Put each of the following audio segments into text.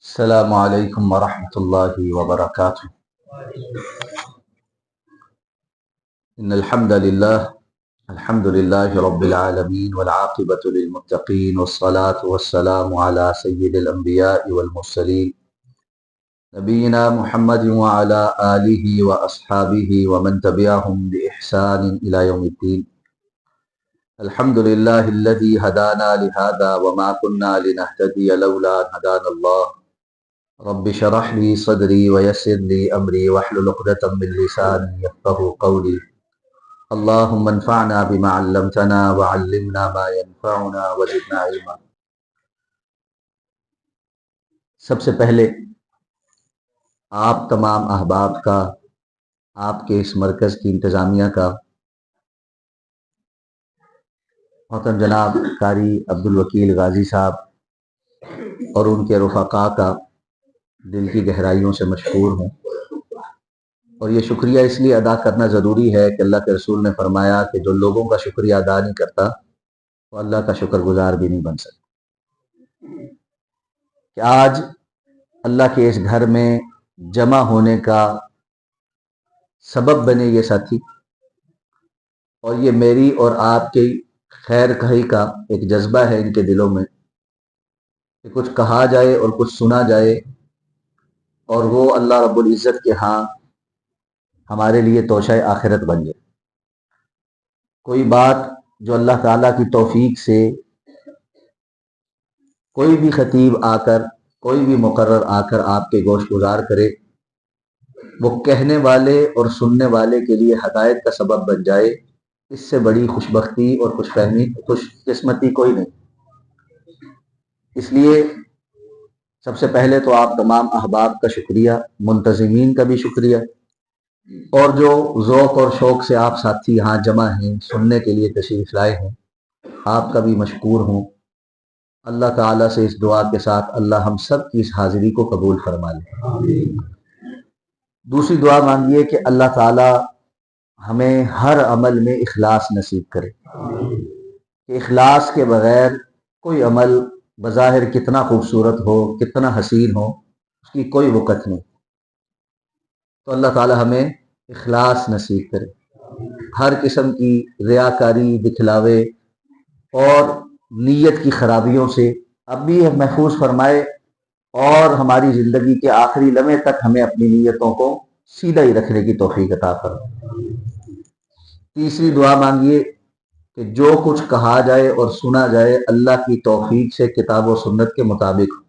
السلام علیکم ورحمۃ اللہ وبرکاتہ۔ ان الحمد للہ رب العالمین والعاقبۃ للمتقین والصلاة والسلام علی سید الانبیاء والمرسلین نبینا محمد وعلی آلہ واصحابہ ومن تبعہم بإحسان الی یوم الدین۔ الحمد للہ الذی ہدانا لہذا وما کنا لنہتدی لولا ان ہدانا اللہ۔ رب شرح لی صدری ویسر لی امری واحلل عقدۃ من لسانی یفقہوا قولی۔ اللہم انفعنا بما علمتنا وعلمنا ما ينفعنا وزدنا علما۔ سب سے پہلے آپ تمام احباب کا، آپ کے اس مرکز کی انتظامیہ کا، محترم جناب قاری عبدالوکیل غازی صاحب اور ان کے رفقاء کا دل کی گہرائیوں سے مشکور ہوں، اور یہ شکریہ اس لیے ادا کرنا ضروری ہے کہ اللہ کے رسول نے فرمایا کہ جو لوگوں کا شکریہ ادا نہیں کرتا وہ اللہ کا شکر گزار بھی نہیں بن سکتا۔ کہ آج اللہ کے اس گھر میں جمع ہونے کا سبب بنے یہ ساتھی، اور یہ میری اور آپ کی خیر کہی کا ایک جذبہ ہے ان کے دلوں میں کہ کچھ کہا جائے اور کچھ سنا جائے، اور وہ اللہ رب العزت کے ہاں ہمارے لیے توشہ آخرت بن جائے۔ کوئی بات جو اللہ تعالیٰ کی توفیق سے کوئی بھی خطیب آ کر، کوئی بھی مقرر آ کر آپ کے گوش گزار کرے، وہ کہنے والے اور سننے والے کے لیے ہدایت کا سبب بن جائے، اس سے بڑی خوش بختی اور خوش قسمتی کوئی نہیں۔ اس لیے سب سے پہلے تو آپ تمام احباب کا شکریہ، منتظمین کا بھی شکریہ، اور جو ذوق اور شوق سے آپ ساتھی یہاں جمع ہیں، سننے کے لیے تشریف لائے ہیں، آپ کا بھی مشکور ہوں۔ اللہ تعالیٰ سے اس دعا کے ساتھ اللہ ہم سب کی اس حاضری کو قبول فرما لے۔ دوسری دعا مانگیے کہ اللہ تعالیٰ ہمیں ہر عمل میں اخلاص نصیب کرے، کہ اخلاص کے بغیر کوئی عمل بظاہر کتنا خوبصورت ہو، کتنا حسین ہو، اس کی کوئی وقت نہیں۔ تو اللہ تعالی ہمیں اخلاص نصیب کرے، ہر قسم کی ریاکاری، دکھلاوے اور نیت کی خرابیوں سے اب بھی محفوظ فرمائے، اور ہماری زندگی کے آخری لمحے تک ہمیں اپنی نیتوں کو سیدھا ہی رکھنے کی توفیق عطا فرمائے۔ تیسری دعا مانگیے کہ جو کچھ کہا جائے اور سنا جائے اللہ کی توفیق سے کتاب و سنت کے مطابق ہو،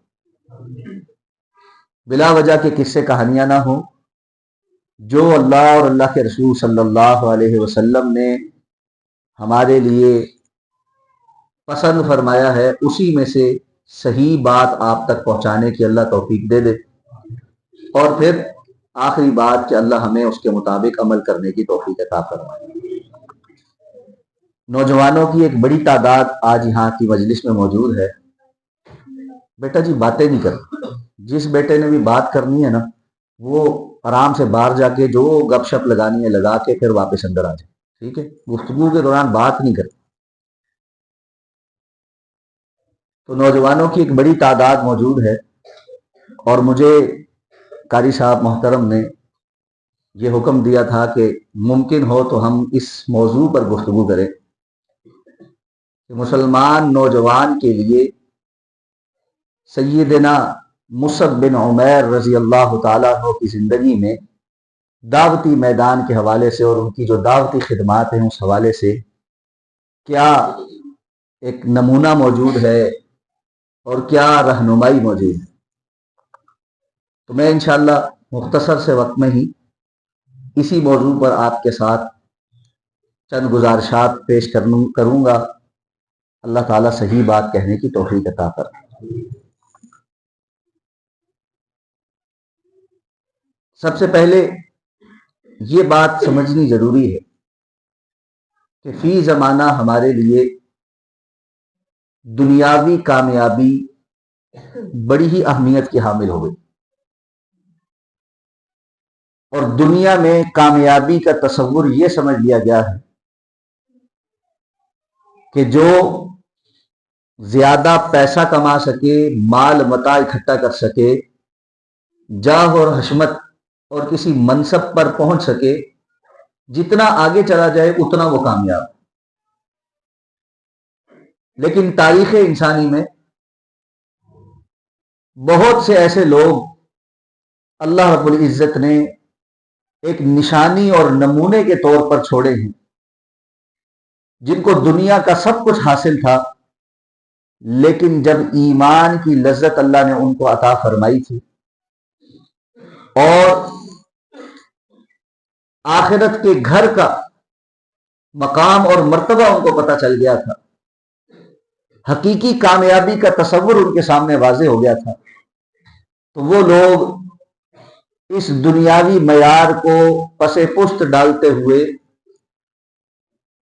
بلا وجہ کے قصے کہانیاں نہ ہوں۔ جو اللہ اور اللہ کے رسول صلی اللہ علیہ وسلم نے ہمارے لیے پسند فرمایا ہے، اسی میں سے صحیح بات آپ تک پہنچانے کی اللہ توفیق دے دے، اور پھر آخری بات کہ اللہ ہمیں اس کے مطابق عمل کرنے کی توفیق عطا فرمائے۔ نوجوانوں کی ایک بڑی تعداد آج یہاں کی مجلس میں موجود ہے۔ بیٹا جی باتیں نہیں کرتے، جس بیٹے نے بھی بات کرنی ہے نا، وہ آرام سے باہر جا کے جو گپ شپ لگانی ہے لگا کے پھر واپس اندر آ جائے، ٹھیک ہے؟ گفتگو کے دوران بات نہیں کرتے۔ تو نوجوانوں کی ایک بڑی تعداد موجود ہے، اور مجھے قاری صاحب محترم نے یہ حکم دیا تھا کہ ممکن ہو تو ہم اس موضوع پر گفتگو کریں کہ مسلمان نوجوان کے لیے سیدنا مصعب بن عمیر رضی اللہ تعالیٰ عنہ کی زندگی میں دعوتی میدان کے حوالے سے اور ان کی جو دعوتی خدمات ہیں اس حوالے سے کیا ایک نمونہ موجود ہے اور کیا رہنمائی موجود ہے۔ تو میں انشاءاللہ مختصر سے وقت میں ہی اسی موضوع پر آپ کے ساتھ چند گزارشات پیش کروں گا۔ اللہ تعالیٰ صحیح بات کہنے کی توفیق عطا فرمائے۔ سب سے پہلے یہ بات سمجھنی ضروری ہے کہ فی زمانہ ہمارے لیے دنیاوی کامیابی بڑی ہی اہمیت کی حامل ہو گئی، اور دنیا میں کامیابی کا تصور یہ سمجھ لیا گیا ہے کہ جو زیادہ پیسہ کما سکے، مال متاع اکٹھا کر سکے، جاہ اور حشمت اور کسی منصب پر پہنچ سکے، جتنا آگے چلا جائے اتنا وہ کامیاب۔ لیکن تاریخ انسانی میں بہت سے ایسے لوگ اللہ رب العزت نے ایک نشانی اور نمونے کے طور پر چھوڑے ہیں، جن کو دنیا کا سب کچھ حاصل تھا، لیکن جب ایمان کی لذت اللہ نے ان کو عطا فرمائی تھی اور آخرت کے گھر کا مقام اور مرتبہ ان کو پتہ چل گیا تھا، حقیقی کامیابی کا تصور ان کے سامنے واضح ہو گیا تھا، تو وہ لوگ اس دنیاوی معیار کو پس پشت ڈالتے ہوئے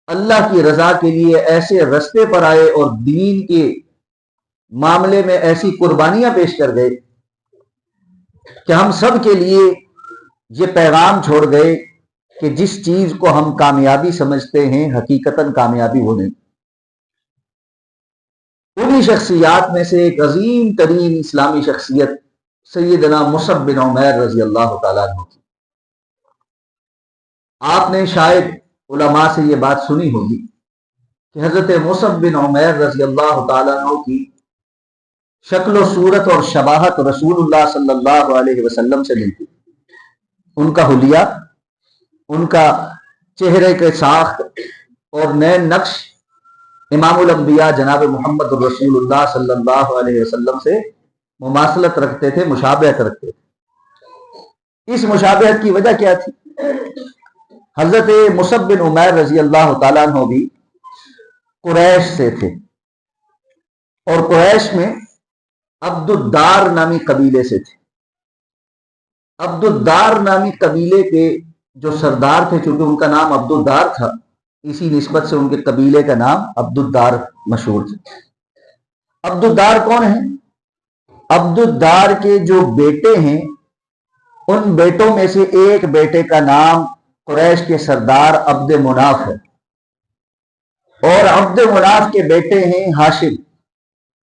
اللہ کی رضا کے لیے ایسے رستے پر آئے اور دین کے معاملے میں ایسی قربانیاں پیش کر گئے کہ ہم سب کے لیے یہ پیغام چھوڑ گئے کہ جس چیز کو ہم کامیابی سمجھتے ہیں حقیقتاً کامیابی وہ نہیں۔ انہی شخصیات میں سے ایک عظیم ترین اسلامی شخصیت سیدنا مصعب بن عمیر رضی اللہ تعالیٰ عنہ کی۔ آپ نے شاید علماء سے یہ بات سنی ہوگی کہ حضرت مصعب بن عمیر رضی اللہ تعالیٰ عنہ کی شکل و صورت اور شباہت رسول اللہ صلی اللہ علیہ وسلم سے ملتی، ان کا حلیہ، ان کا چہرے کے ساخت اور نین نقش امام الانبیاء جناب محمد رسول اللہ صلی اللہ علیہ وسلم سے مماثلت رکھتے تھے، مشابہت رکھتے تھے۔ اس مشابہت کی وجہ کیا تھی؟ حضرت مصعب بن عمیر رضی اللہ تعالیٰ عنہ بھی قریش سے تھے، اور قریش میں عبد الدار نامی قبیلے سے تھے۔ عبد الدار نامی قبیلے کے جو سردار تھے، چونکہ ان کا نام عبد الدار تھا، اسی نسبت سے ان کے قبیلے کا نام عبد الدار مشہور تھا۔ عبد الدار کون ہیں؟ عبد الدار کے جو بیٹے ہیں، ان بیٹوں میں سے ایک بیٹے کا نام قریش کے سردار عبد مناف ہے، اور عبد مناف کے بیٹے ہیں ہاشم،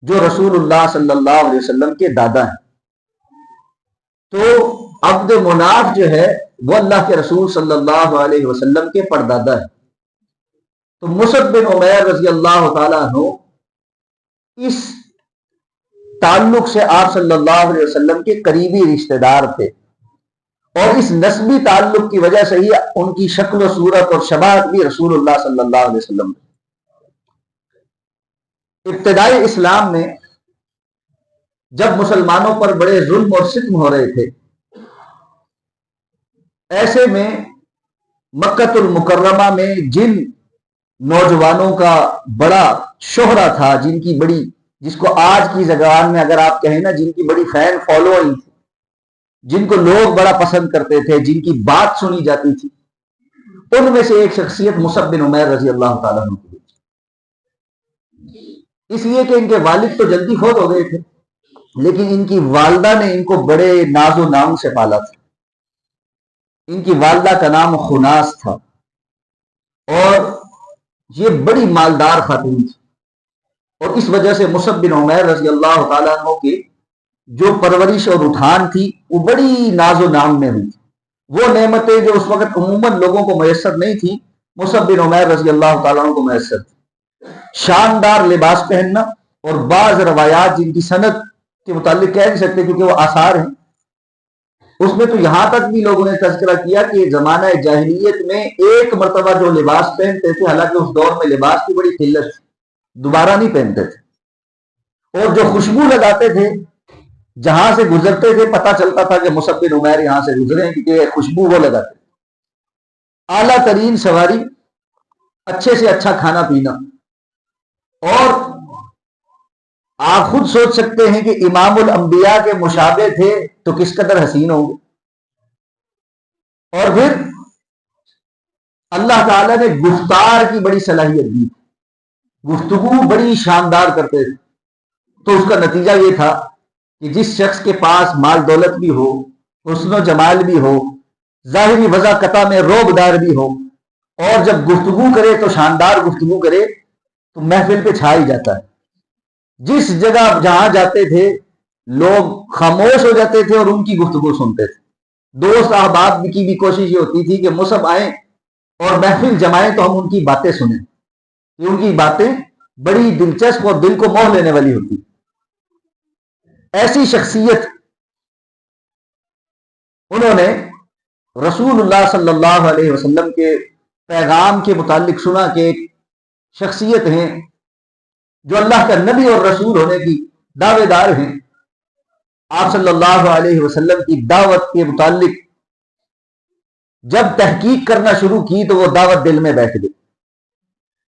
جو رسول اللہ صلی اللہ علیہ وسلم کے دادا ہیں۔ تو عبد مناف جو ہے وہ اللہ کے رسول صلی اللہ علیہ وسلم کے پردادا ہے۔ تو مصعب بن عمیر رضی اللہ تعالیٰ عنہ اس تعلق سے آپ صلی اللہ علیہ وسلم کے قریبی رشتہ دار تھے، اور اس نسبی تعلق کی وجہ سے ہی ان کی شکل و صورت اور شباہت بھی رسول اللہ صلی اللہ علیہ وسلم۔ ابتدائی اسلام میں جب مسلمانوں پر بڑے ظلم اور ستم ہو رہے تھے، ایسے میں مکۃ المکرمہ میں جن نوجوانوں کا بڑا شہرہ تھا، جس کو آج کی زبان میں اگر آپ کہیں نا، جن کی بڑی فین فالوئنگ تھی، جن کو لوگ بڑا پسند کرتے تھے، جن کی بات سنی جاتی تھی، ان میں سے ایک شخصیت مصعب بن عمیر رضی اللہ تعالیٰ عنہ کی، اس لیے کہ ان کے والد تو جلدی فوت ہو گئے تھے، لیکن ان کی والدہ نے ان کو بڑے ناز و نام سے پالا تھا۔ ان کی والدہ کا نام خناس تھا، اور یہ بڑی مالدار خاتون تھی، اور اس وجہ سے مصعب بن عمیر رضی اللہ تعالیٰ عنہ کی جو پرورش اور اٹھان تھی وہ بڑی ناز و نام میں ہوئی تھی۔ وہ نعمتیں جو اس وقت عموماً لوگوں کو میسر نہیں تھی، مصعب بن عمیر رضی اللہ تعالیٰ عنہ کو میسر تھی۔ شاندار لباس پہننا، اور بعض روایات جن کی سند کے متعلق کہہ نہیں سکتے کیونکہ وہ آثار ہیں، اس میں تو یہاں تک بھی لوگوں نے تذکرہ کیا کہ زمانہ جاہلیت میں ایک مرتبہ جو لباس پہنتے تھے، حالانکہ اس دور میں لباس کی بڑی قلت تھی، دوبارہ نہیں پہنتے تھے، اور جو خوشبو لگاتے تھے، جہاں سے گزرتے تھے پتہ چلتا تھا کہ مصعب بن عمیر یہاں سے گزرے ہیں، کیونکہ خوشبو وہ لگاتے تھے۔ اعلیٰ ترین سواری، اچھے سے اچھا کھانا پینا، اور آپ خود سوچ سکتے ہیں کہ امام الانبیاء کے مشابہ تھے تو کس قدر حسین ہوں گے۔ اور پھر اللہ تعالیٰ نے گفتار کی بڑی صلاحیت دی، گفتگو بڑی شاندار کرتے تھے، تو اس کا نتیجہ یہ تھا کہ جس شخص کے پاس مال دولت بھی ہو، حسن و جمال بھی ہو، ظاہری وضاقتہ میں روب دار بھی ہو، اور جب گفتگو کرے تو شاندار گفتگو کرے تو محفل پہ چھا ہی جاتا ہے۔ جس جگہ جہاں جاتے تھے لوگ خاموش ہو جاتے تھے اور ان کی گفتگو سنتے تھے. دوست احباب کی بھی کوشش یہ ہوتی تھی کہ مصحف آئیں اور محفل جمائیں تو ہم ان کی باتیں سنیں، کہ ان کی باتیں بڑی دلچسپ اور دل کو موہ لینے والی ہوتی. ایسی شخصیت انہوں نے رسول اللہ صلی اللہ علیہ وسلم کے پیغام کے متعلق سنا کہ ایک شخصیت ہیں جو اللہ کا نبی اور رسول ہونے کی دعوے دار ہیں. آپ صلی اللہ علیہ وسلم کی دعوت کے متعلق جب تحقیق کرنا شروع کی تو وہ دعوت دل میں بیٹھ گئی.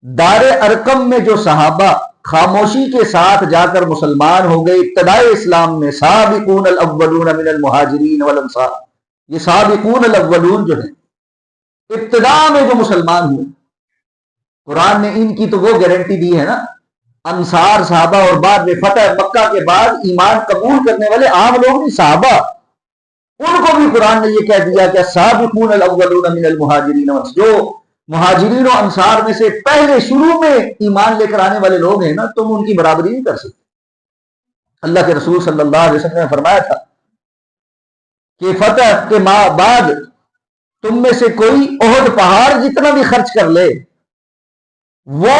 دار ارقم میں جو صحابہ خاموشی کے ساتھ جا کر مسلمان ہو گئے ابتدائے اسلام میں، سابقون الاولون من المہاجرین والانصار، یہ سابقون الاولون جو ہیں ابتدا میں جو مسلمان ہوئے، قرآن نے ان کی تو وہ گارنٹی دی ہے نا، انصار صحابہ اور بعد میں فتح مکہ کے بعد ایمان قبول کرنے والے عام لوگ نہیں، صحابہ، ان کو بھی قرآن نے یہ کہہ دیا کہ سابقون الاولون من المہاجرین والانصار، جو مہاجرین و انصار میں سے پہلے شروع میں ایمان لے کر آنے والے لوگ ہیں نا، تم ان کی برابری نہیں کر سکتے. اللہ کے رسول صلی اللہ علیہ وسلم نے فرمایا تھا کہ فتح کے بعد تم میں سے کوئی احد پہاڑ جتنا بھی خرچ کر لے، وہ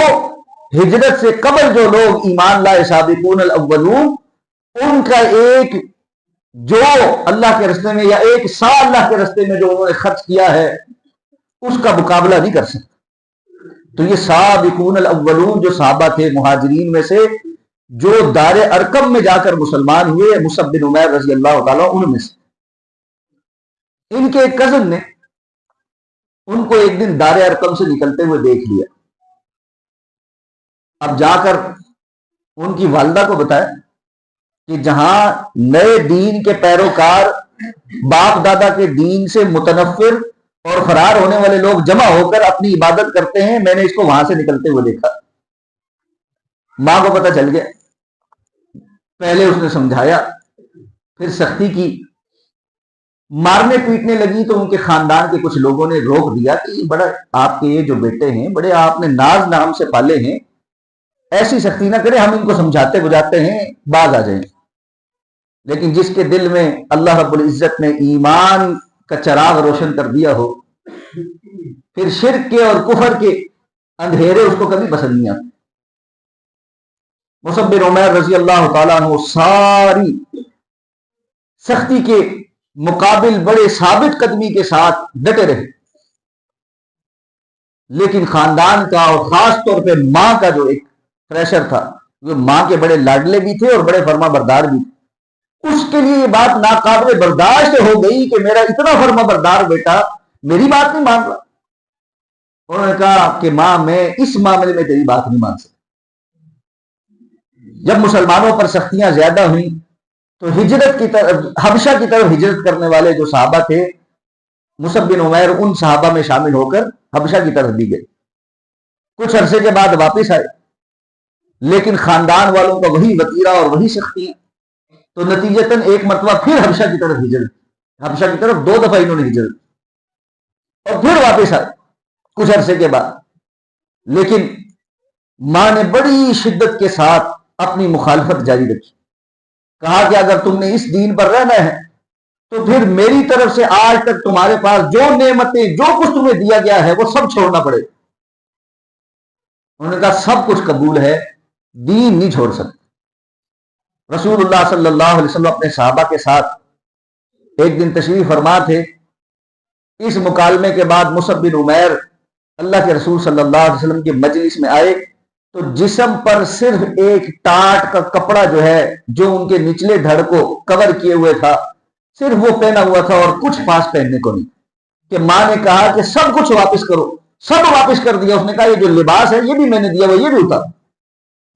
ہجرت سے قبل جو لوگ ایمان لائے سابقون الاولون، ان کا ایک جو اللہ کے راستے میں یا ایک سا اللہ کے راستے میں جو انہوں نے خرچ کیا ہے اس کا مقابلہ نہیں کر سکتا. تو یہ سابقون الاولون جو صحابہ تھے مہاجرین میں سے جو دار ارقم میں جا کر مسلمان ہوئے، مصعب بن عمیر رضی اللہ تعالیٰ ان میں سے. ان کے ایک کزن نے ان کو ایک دن دار ارقم سے نکلتے ہوئے دیکھ لیا. اب جا کر ان کی والدہ کو بتایا کہ جہاں نئے دین کے پیروکار باپ دادا کے دین سے متنفر اور فرار ہونے والے لوگ جمع ہو کر اپنی عبادت کرتے ہیں، میں نے اس کو وہاں سے نکلتے ہوئے دیکھا. ماں کو پتہ چل گیا، پہلے اس نے سمجھایا پھر سختی کی، مارنے پیٹنے لگی تو ان کے خاندان کے کچھ لوگوں نے روک دیا کہ یہ بڑا آپ کے یہ جو بیٹے ہیں بڑے آپ نے ناز نام سے پالے ہیں، ایسی سختی نہ کرے، ہم ان کو سمجھاتے بجاتے ہیں، باز آ جائیں. لیکن جس کے دل میں اللہ رب العزت نے ایمان کا چراغ روشن کر دیا ہو، پھر شرک کے اور کفر کے اندھیرے اس کو کبھی پسند نہیں آتے. مصعب بن عمیر رضی اللہ تعالیٰ عنہ ساری سختی کے مقابل بڑے ثابت قدمی کے ساتھ ڈٹے رہے، لیکن خاندان کا اور خاص طور پہ ماں کا جو ایک پریشر تھا، وہ ماں کے بڑے لاڈلے بھی تھے اور بڑے فرما بردار بھی تھے، اس کے لیے یہ بات ناقابل برداشت ہو گئی کہ میرا اتنا فرما بردار بیٹا میری بات نہیں مان رہا. انہوں نے کہا کہ ماں میں اس معاملے میں تیری بات نہیں مان سکتا. جب مسلمانوں پر سختیاں زیادہ ہوئیں تو ہجرت کی طرف، حبشہ کی طرف ہجرت کرنے والے جو صحابہ تھے، مصعب بن عمیر ان صحابہ میں شامل ہو کر حبشہ کی طرف بھی گئے. کچھ عرصے کے بعد واپس آئے، لیکن خاندان والوں کا وہی وتیرہ اور وہی سختیاں، تو نتیجتاً ایک مرتبہ پھر حبشہ کی طرف ہجرت، حبشہ کی طرف 2 دفعہ انہوں نے ہجرت اور پھر واپس آئے کچھ عرصے کے بعد. لیکن ماں نے بڑی شدت کے ساتھ اپنی مخالفت جاری رکھی، کہا کہ اگر تم نے اس دین پر رہنا ہے تو پھر میری طرف سے آج تک تمہارے پاس جو نعمتیں جو کچھ تمہیں دیا گیا ہے وہ سب چھوڑنا پڑے. انہوں نے کہا سب کچھ قبول ہے، دین نہیں چھوڑ سکتے. رسول اللہ صلی اللہ علیہ وسلم اپنے صحابہ کے ساتھ ایک دن تشریف فرما تھے. اس مکالمے کے بعد مصعب بن عمیر اللہ کے رسول صلی اللہ علیہ وسلم کے مجلس میں آئے تو جسم پر صرف ایک ٹاٹ کا کپڑا جو ہے جو ان کے نچلے دھڑ کو کور کیے ہوئے تھا، صرف وہ پہنا ہوا تھا اور کچھ پاس پہننے کو نہیں. کہ ماں نے کہا کہ سب کچھ واپس کرو، سب واپس کر دیا. اس نے کہا یہ جو لباس ہے یہ بھی میں نے دیا وہ، یہ بھی اتار،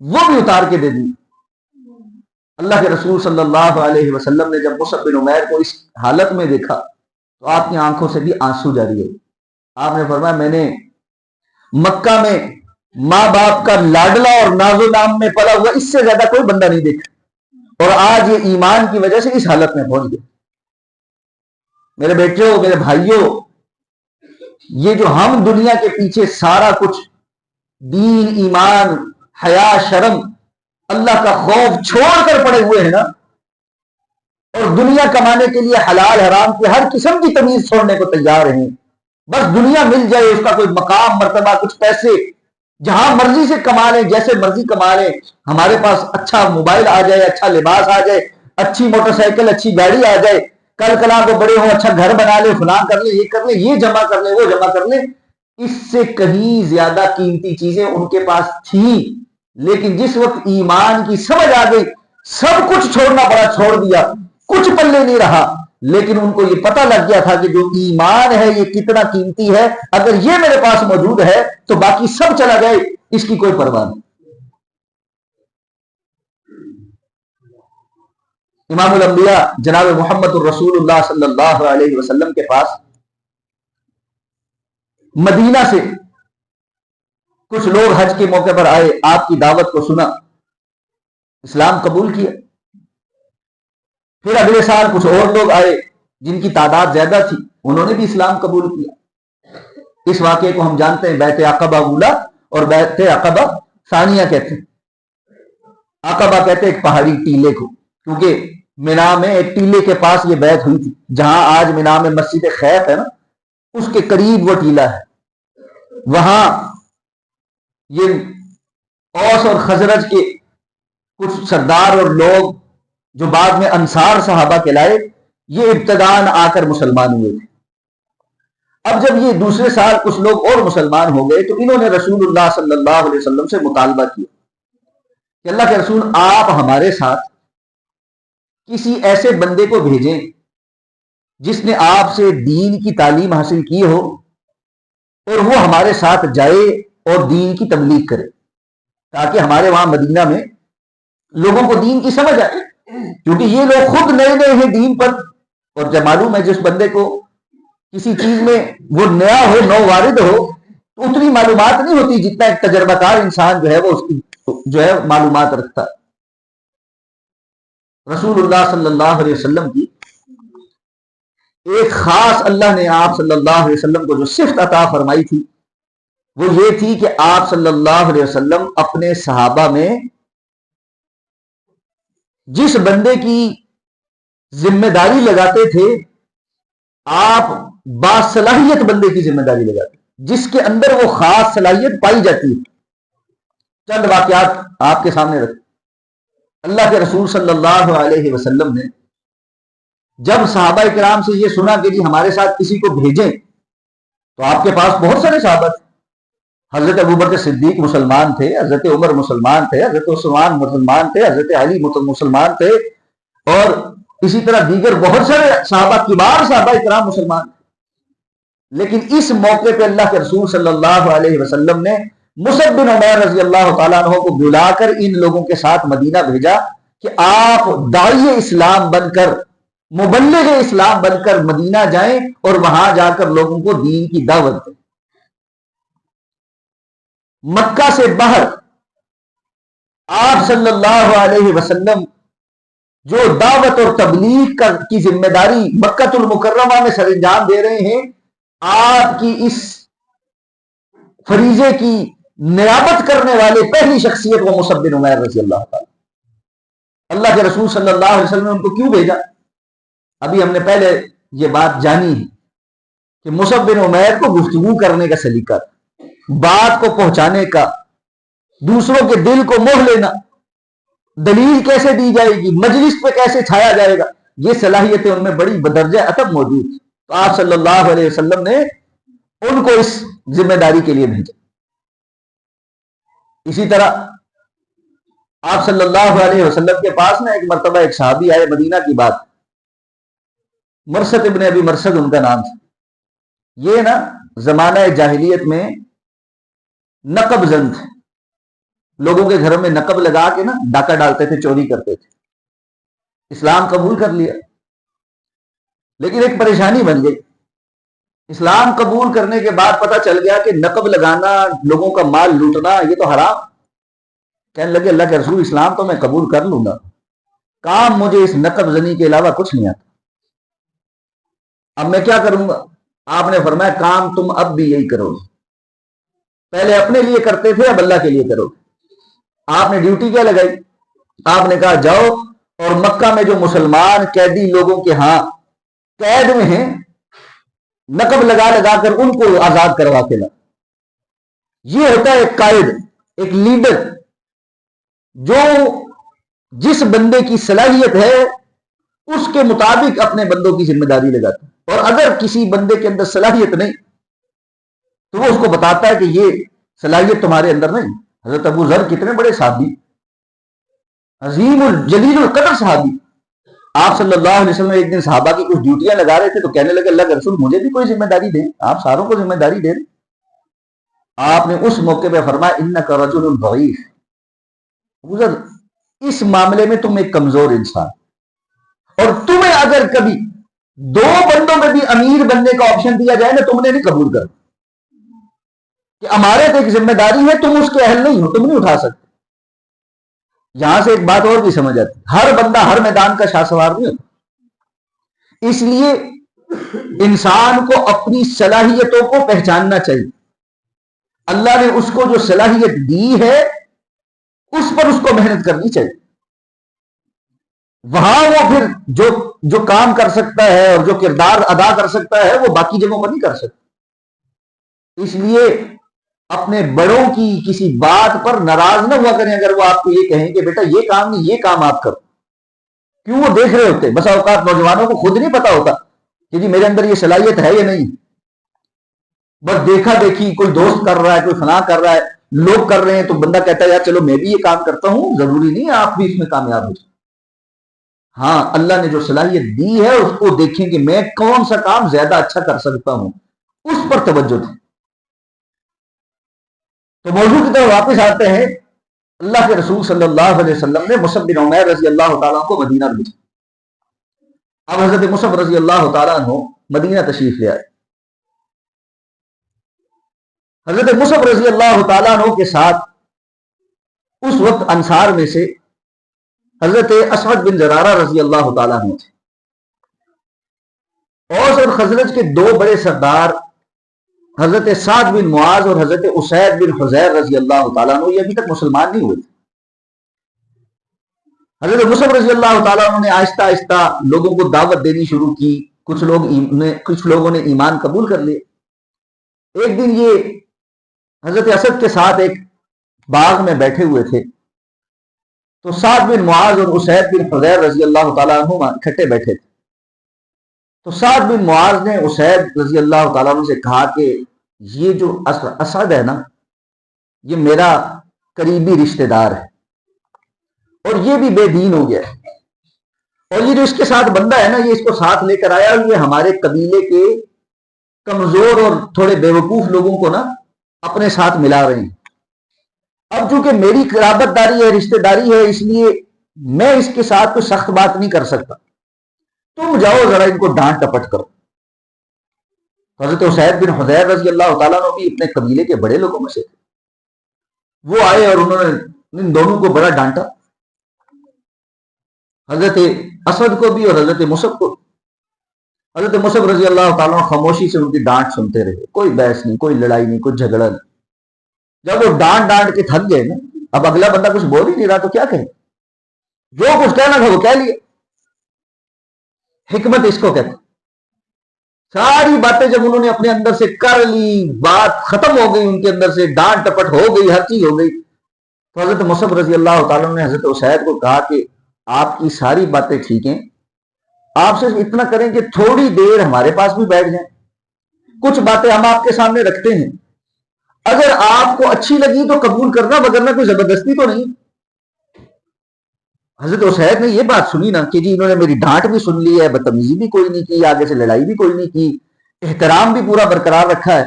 وہ بھی اتار کے دے دی. اللہ کے رسول صلی اللہ علیہ وسلم نے جب مصعب بن عمیر کو اس حالت میں دیکھا تو آپ کی آنکھوں سے بھی آنسو جاری ہوئے. آپ نے فرمایا میں نے مکہ میں ماں باپ کا لاڈلا اور ناز و نام میں پلا ہوا اس سے زیادہ کوئی بندہ نہیں دیکھا، اور آج یہ ایمان کی وجہ سے اس حالت میں پہنچ گئے. میرے بیٹوں، میرے بھائیوں، یہ جو ہم دنیا کے پیچھے سارا کچھ دین، ایمان، حیا، شرم اللہ کا خوف چھوڑ کر پڑے ہوئے ہیں نا، اور دنیا کمانے کے لیے حلال حرام کی ہر قسم کی تمیز چھوڑنے کو تیار ہیں، بس دنیا مل جائے، اس کا کوئی مقام مرتبہ کچھ پیسے، جہاں مرضی سے کما لیں، جیسے مرضی کما لیں، ہمارے پاس اچھا موبائل آ جائے، اچھا لباس آ جائے، اچھی موٹر سائیکل، اچھی گاڑی آ جائے، کل کلا کو بڑے ہوں، اچھا گھر بنا لے، فلاں کر لے، یہ کر لے، یہ جمع کر لے، وہ جمع کر لے، اس سے کہیں زیادہ قیمتی چیزیں ان کے پاس تھیں، لیکن جس وقت ایمان کی سمجھ آ گئی، سب کچھ چھوڑنا پڑا، چھوڑ دیا، کچھ پلے نہیں رہا، لیکن ان کو یہ پتہ لگ گیا تھا کہ جو ایمان ہے یہ کتنا قیمتی ہے، اگر یہ میرے پاس موجود ہے تو باقی سب چلا جائے، اس کی کوئی پرواہ نہیں۔ امام الانبیاء جناب محمد الرسول اللہ صلی اللہ علیہ وسلم کے پاس مدینہ سے کچھ لوگ حج کے موقع پر آئے، آپ کی دعوت کو سنا، اسلام قبول کیا۔ پھر اگلے سال کچھ اور لوگ آئے جن کی تعداد زیادہ تھی، انہوں نے بھی اسلام قبول کیا۔ اس واقعے کو ہم جانتے ہیں، بیعت عقبہ اولا اور بیعت عقبہ ثانیہ کہتے ہیں۔ عقبہ کہتے ہیں ایک پہاڑی ٹیلے کو، کیونکہ مینا میں ایک ٹیلے کے پاس یہ بیعت ہوئی تھی، جہاں آج مینا میں مسجد خیف ہے نا، اس کے قریب وہ ٹیلا ہے، وہاں یہ اوس اور خزرج کے کچھ سردار اور لوگ جو بعد میں انصار صحابہ کہلائے، یہ ابتداءً آ کر مسلمان ہوئے تھے۔ اب جب یہ دوسرے سال کچھ لوگ اور مسلمان ہو گئے تو انہوں نے رسول اللہ صلی اللہ علیہ وسلم سے مطالبہ کیا کہ اللہ کے رسول، آپ ہمارے ساتھ کسی ایسے بندے کو بھیجیں جس نے آپ سے دین کی تعلیم حاصل کی ہو، اور وہ ہمارے ساتھ جائے اور دین کی تبلیغ کرے، تاکہ ہمارے وہاں مدینہ میں لوگوں کو دین کی سمجھ آئے، کیونکہ یہ لوگ خود نئے نئے ہیں دین پر، اور جب معلوم ہے جس بندے کو کسی چیز میں وہ نیا ہو، نو وارد ہو، تو اتنی معلومات نہیں ہوتی جتنا ایک تجربہ کار انسان جو ہے وہ اس کی جو ہے معلومات رکھتا ہے۔ رسول اللہ صلی اللہ علیہ وسلم کی ایک خاص اللہ نے آپ صلی اللہ علیہ وسلم کو جو صفت عطا فرمائی تھی، وہ یہ تھی کہ آپ صلی اللہ علیہ وسلم اپنے صحابہ میں جس بندے کی ذمہ داری لگاتے تھے، آپ باصلاحیت بندے کی ذمہ داری لگاتے، جس کے اندر وہ خاص صلاحیت پائی جاتی ہے۔ چند واقعات آپ کے سامنے رکھ، اللہ کے رسول صلی اللہ علیہ وسلم نے جب صحابہ کرام سے یہ سنا کہ جی ہمارے ساتھ کسی کو بھیجیں، تو آپ کے پاس بہت سارے صحابہ تھے، حضرت ابوبکر صدیق مسلمان تھے، حضرت عمر مسلمان تھے، حضرت عثمان مسلمان تھے، حضرت علی مسلمان تھے، اور اسی طرح دیگر بہت سارے صحابہ، کبار صحابہ کرام مسلمان تھے۔ لیکن اس موقع پہ اللہ کے رسول صلی اللہ علیہ وسلم نے مصعب بن عمیر رضی اللہ تعالیٰ عنہ کو بلا کر ان لوگوں کے ساتھ مدینہ بھیجا کہ آپ داعی اسلام بن کر، مبلغ اسلام بن کر مدینہ جائیں اور وہاں جا کر لوگوں کو دین کی دعوت دیں۔ مکہ سے باہر آپ صلی اللہ علیہ وسلم جو دعوت اور تبلیغ کی ذمہ داری مکہ المکرمہ میں سر انجام دے رہے ہیں، آپ کی اس فریضے کی نیابت کرنے والے پہلی شخصیت وہ مصعب بن عمیر رضی اللہ تعالی۔ اللہ کے رسول صلی اللہ علیہ وسلم نے ان کو کیوں بھیجا؟ ابھی ہم نے پہلے یہ بات جانی ہے کہ مصعب بن عمیر کو گفتگو کرنے کا سلیقہ، بات کو پہنچانے کا، دوسروں کے دل کو موہ لینا، دلیل کیسے دی جائے گی، مجلس پہ کیسے چھایا جائے گا، یہ صلاحیتیں ان میں بڑی بدرجہ ادب موجود تھی۔ تو آپ صلی اللہ علیہ وسلم نے ان کو اس ذمہ داری کے لیے بھیجا۔ اسی طرح آپ صلی اللہ علیہ وسلم کے پاس نا ایک مرتبہ ایک صحابی آئے، مدینہ کی بات، مرثد ابن ابی مرثد ان کا نام تھا۔ یہ نا زمانہ جاہلیت میں نقب زن تھے، لوگوں کے گھروں میں نقب لگا کے نا ڈاکہ ڈالتے تھے، چوری کرتے تھے۔ اسلام قبول کر لیا، لیکن ایک پریشانی بن گئی۔ اسلام قبول کرنے کے بعد پتہ چل گیا کہ نقب لگانا، لوگوں کا مال لوٹنا، یہ تو حرام۔ کہنے لگے اللہ کے رسول اسلام تو میں قبول کر لوں گا، کام مجھے اس نقب زنی کے علاوہ کچھ نہیں آتا، اب میں کیا کروں گا؟ آپ نے فرمایا کام تم اب بھی یہی کرو گے، پہلے اپنے لیے کرتے تھے، اب اللہ کے لیے کرو گے۔ آپ نے ڈیوٹی کیا لگائی؟ آپ نے کہا جاؤ اور مکہ میں جو مسلمان قیدی لوگوں کے ہاں قید میں ہیں نقب لگا لگا کر ان کو آزاد کروا کے لا. یہ ہوتا ہے ایک قائد، ایک لیڈر، جو جس بندے کی صلاحیت ہے اس کے مطابق اپنے بندوں کی ذمہ داری لگاتا ہے، اور اگر کسی بندے کے اندر صلاحیت نہیں تو وہ اس کو بتاتا ہے کہ یہ صلاحیت تمہارے اندر نہیں. حضرت ابو ذر کتنے بڑے صحابی، عظیم الجلیل القدر صحابی. آپ صلی اللہ علیہ وسلم ایک دن صحابہ کی کچھ ڈیوٹیاں لگا رہے تھے تو کہنے لگے اللہ کے رسول مجھے بھی کوئی ذمہ داری دیں، آپ ساروں کو ذمہ داری دیں. آپ نے اس موقع پہ فرمایا انک رجل ضعیف، ابو ذر اس معاملے میں تم ایک کمزور انسان، اور تمہیں اگر کبھی دو بندوں میں بھی امیر بننے کا آپشن دیا جائے نا تم نے نہیں قبول کر کہ ہمارے تو ایک ذمہ داری ہے، تم اس کے اہل نہیں ہو، تم نہیں اٹھا سکتے. یہاں سے ایک بات اور بھی سمجھ آتی، ہر بندہ ہر میدان کا شاہ سوار نہیں ہوتا، اس لیے انسان کو اپنی صلاحیتوں کو پہچاننا چاہیے. اللہ نے اس کو جو صلاحیت دی ہے اس پر اس کو محنت کرنی چاہیے. وہاں وہ پھر جو کام کر سکتا ہے اور جو کردار ادا کر سکتا ہے وہ باقی جگہوں پر نہیں کر سکتا. اس لیے اپنے بڑوں کی کسی بات پر ناراض نہ ہوا کریں اگر وہ آپ کو یہ کہیں کہ بیٹا یہ کام نہیں یہ کام آپ کرو. کیوں؟ وہ دیکھ رہے ہوتے. بسا اوقات نوجوانوں کو خود نہیں پتا ہوتا کہ جی میرے اندر یہ صلاحیت ہے یا نہیں، بس دیکھا دیکھی کوئی دوست کر رہا ہے، کوئی فلاں کر رہا ہے، لوگ کر رہے ہیں تو بندہ کہتا ہے یار چلو میں بھی یہ کام کرتا ہوں، ضروری نہیں ہے آپ بھی اس میں کامیاب ہو جائیں. ہاں اللہ نے جو صلاحیت دی ہے اس کو دیکھیں کہ میں کون سا کام زیادہ اچھا کر سکتا ہوں، اس پر توجہ دیں. تو موضوع کی طرف واپس آتے ہیں. اللہ کے رسول صلی اللہ علیہ وسلم نے مصعب بن عمیر رضی اللہ تعالیٰ کو مدینہ بھیجا. اب حضرت مصعب رضی اللہ تعالیٰ عنہ مدینہ تشریف لے آئے. حضرت مصعب رضی اللہ تعالیٰ عنہ کے ساتھ اس وقت انصار میں سے حضرت اسعد بن زرارہ رضی اللہ تعالیٰ عنہ تھے. اوس اور خزرج کے دو بڑے سردار حضرت سعد بن معاذ اور حضرت اسید بن حضیر رضی اللہ تعالیٰ عنہ یہ ابھی تک مسلمان نہیں ہوئے تھے. حضرت مصعب رضی اللہ تعالیٰ عنہ نے آہستہ آہستہ لوگوں کو دعوت دینی شروع کی. کچھ لوگوں نے ایمان قبول کر لیے. ایک دن یہ حضرت اسد کے ساتھ ایک باغ میں بیٹھے ہوئے تھے تو سعد بن معاذ اور اسید بن حضیر رضی اللہ تعالیٰ عنہ اکٹھے بیٹھے تھے. تو سعد بن معاذ نے اسید رضی اللہ تعالیٰ عنہ سے کہا کہ یہ جو اسد ہے نا یہ میرا قریبی رشتہ دار ہے اور یہ بھی بے دین ہو گیا ہے، اور یہ جو اس کے ساتھ بندہ ہے نا یہ اس کو ساتھ لے کر آیا اور یہ ہمارے قبیلے کے کمزور اور تھوڑے بیوقوف لوگوں کو نا اپنے ساتھ ملا رہے ہیں. اب چونکہ میری قرابت داری ہے، رشتہ داری ہے، اس لیے میں اس کے ساتھ کوئی سخت بات نہیں کر سکتا، تم جاؤ ذرا ان کو ڈانٹ ٹپٹ کرو. حضرت اسید بن حضیر رضی اللہ تعالیٰ عنہ بھی اپنے قبیلے کے بڑے لوگوں میں سے تھے. وہ آئے اور انہوں نے ان دونوں کو بڑا ڈانٹا، حضرت اسد کو بھی اور حضرت مصعب کو. حضرت مصعب رضی اللہ تعالیٰ عنہ خاموشی سے ان کی ڈانٹ سنتے رہے، کوئی بحث نہیں، کوئی لڑائی نہیں، کوئی جھگڑا نہیں. جب وہ ڈانٹ کے تھک گئے نا اب اگلا بندہ کچھ بول ہی نہیں رہا تو کیا کہے، جو کچھ کہنا تھا وہ کہہ لیا. حکمت اس کو کہتے. ساری باتیں جب انہوں نے اپنے اندر سے کر لی، بات ختم ہو گئی، ان کے اندر سے ڈانٹ ٹپٹ ہو گئی، ہر چیز ہو گئی، تو حضرت مصعب رضی اللہ تعالیٰ نے حضرت اسید کو کہا کہ آپ کی ساری باتیں ٹھیک ہیں، آپ صرف اتنا کریں کہ تھوڑی دیر ہمارے پاس بھی بیٹھ جائیں، کچھ باتیں ہم آپ کے سامنے رکھتے ہیں، اگر آپ کو اچھی لگی تو قبول کرنا، وگرنہ کوئی زبردستی تو نہیں. حضرت اسید نے یہ بات سنی نا کہ جی انہوں نے میری ڈانٹ بھی سن لی ہے، بدتمیزی بھی کوئی نہیں کی، آگے سے لڑائی بھی کوئی نہیں کی، احترام بھی پورا برقرار رکھا ہے،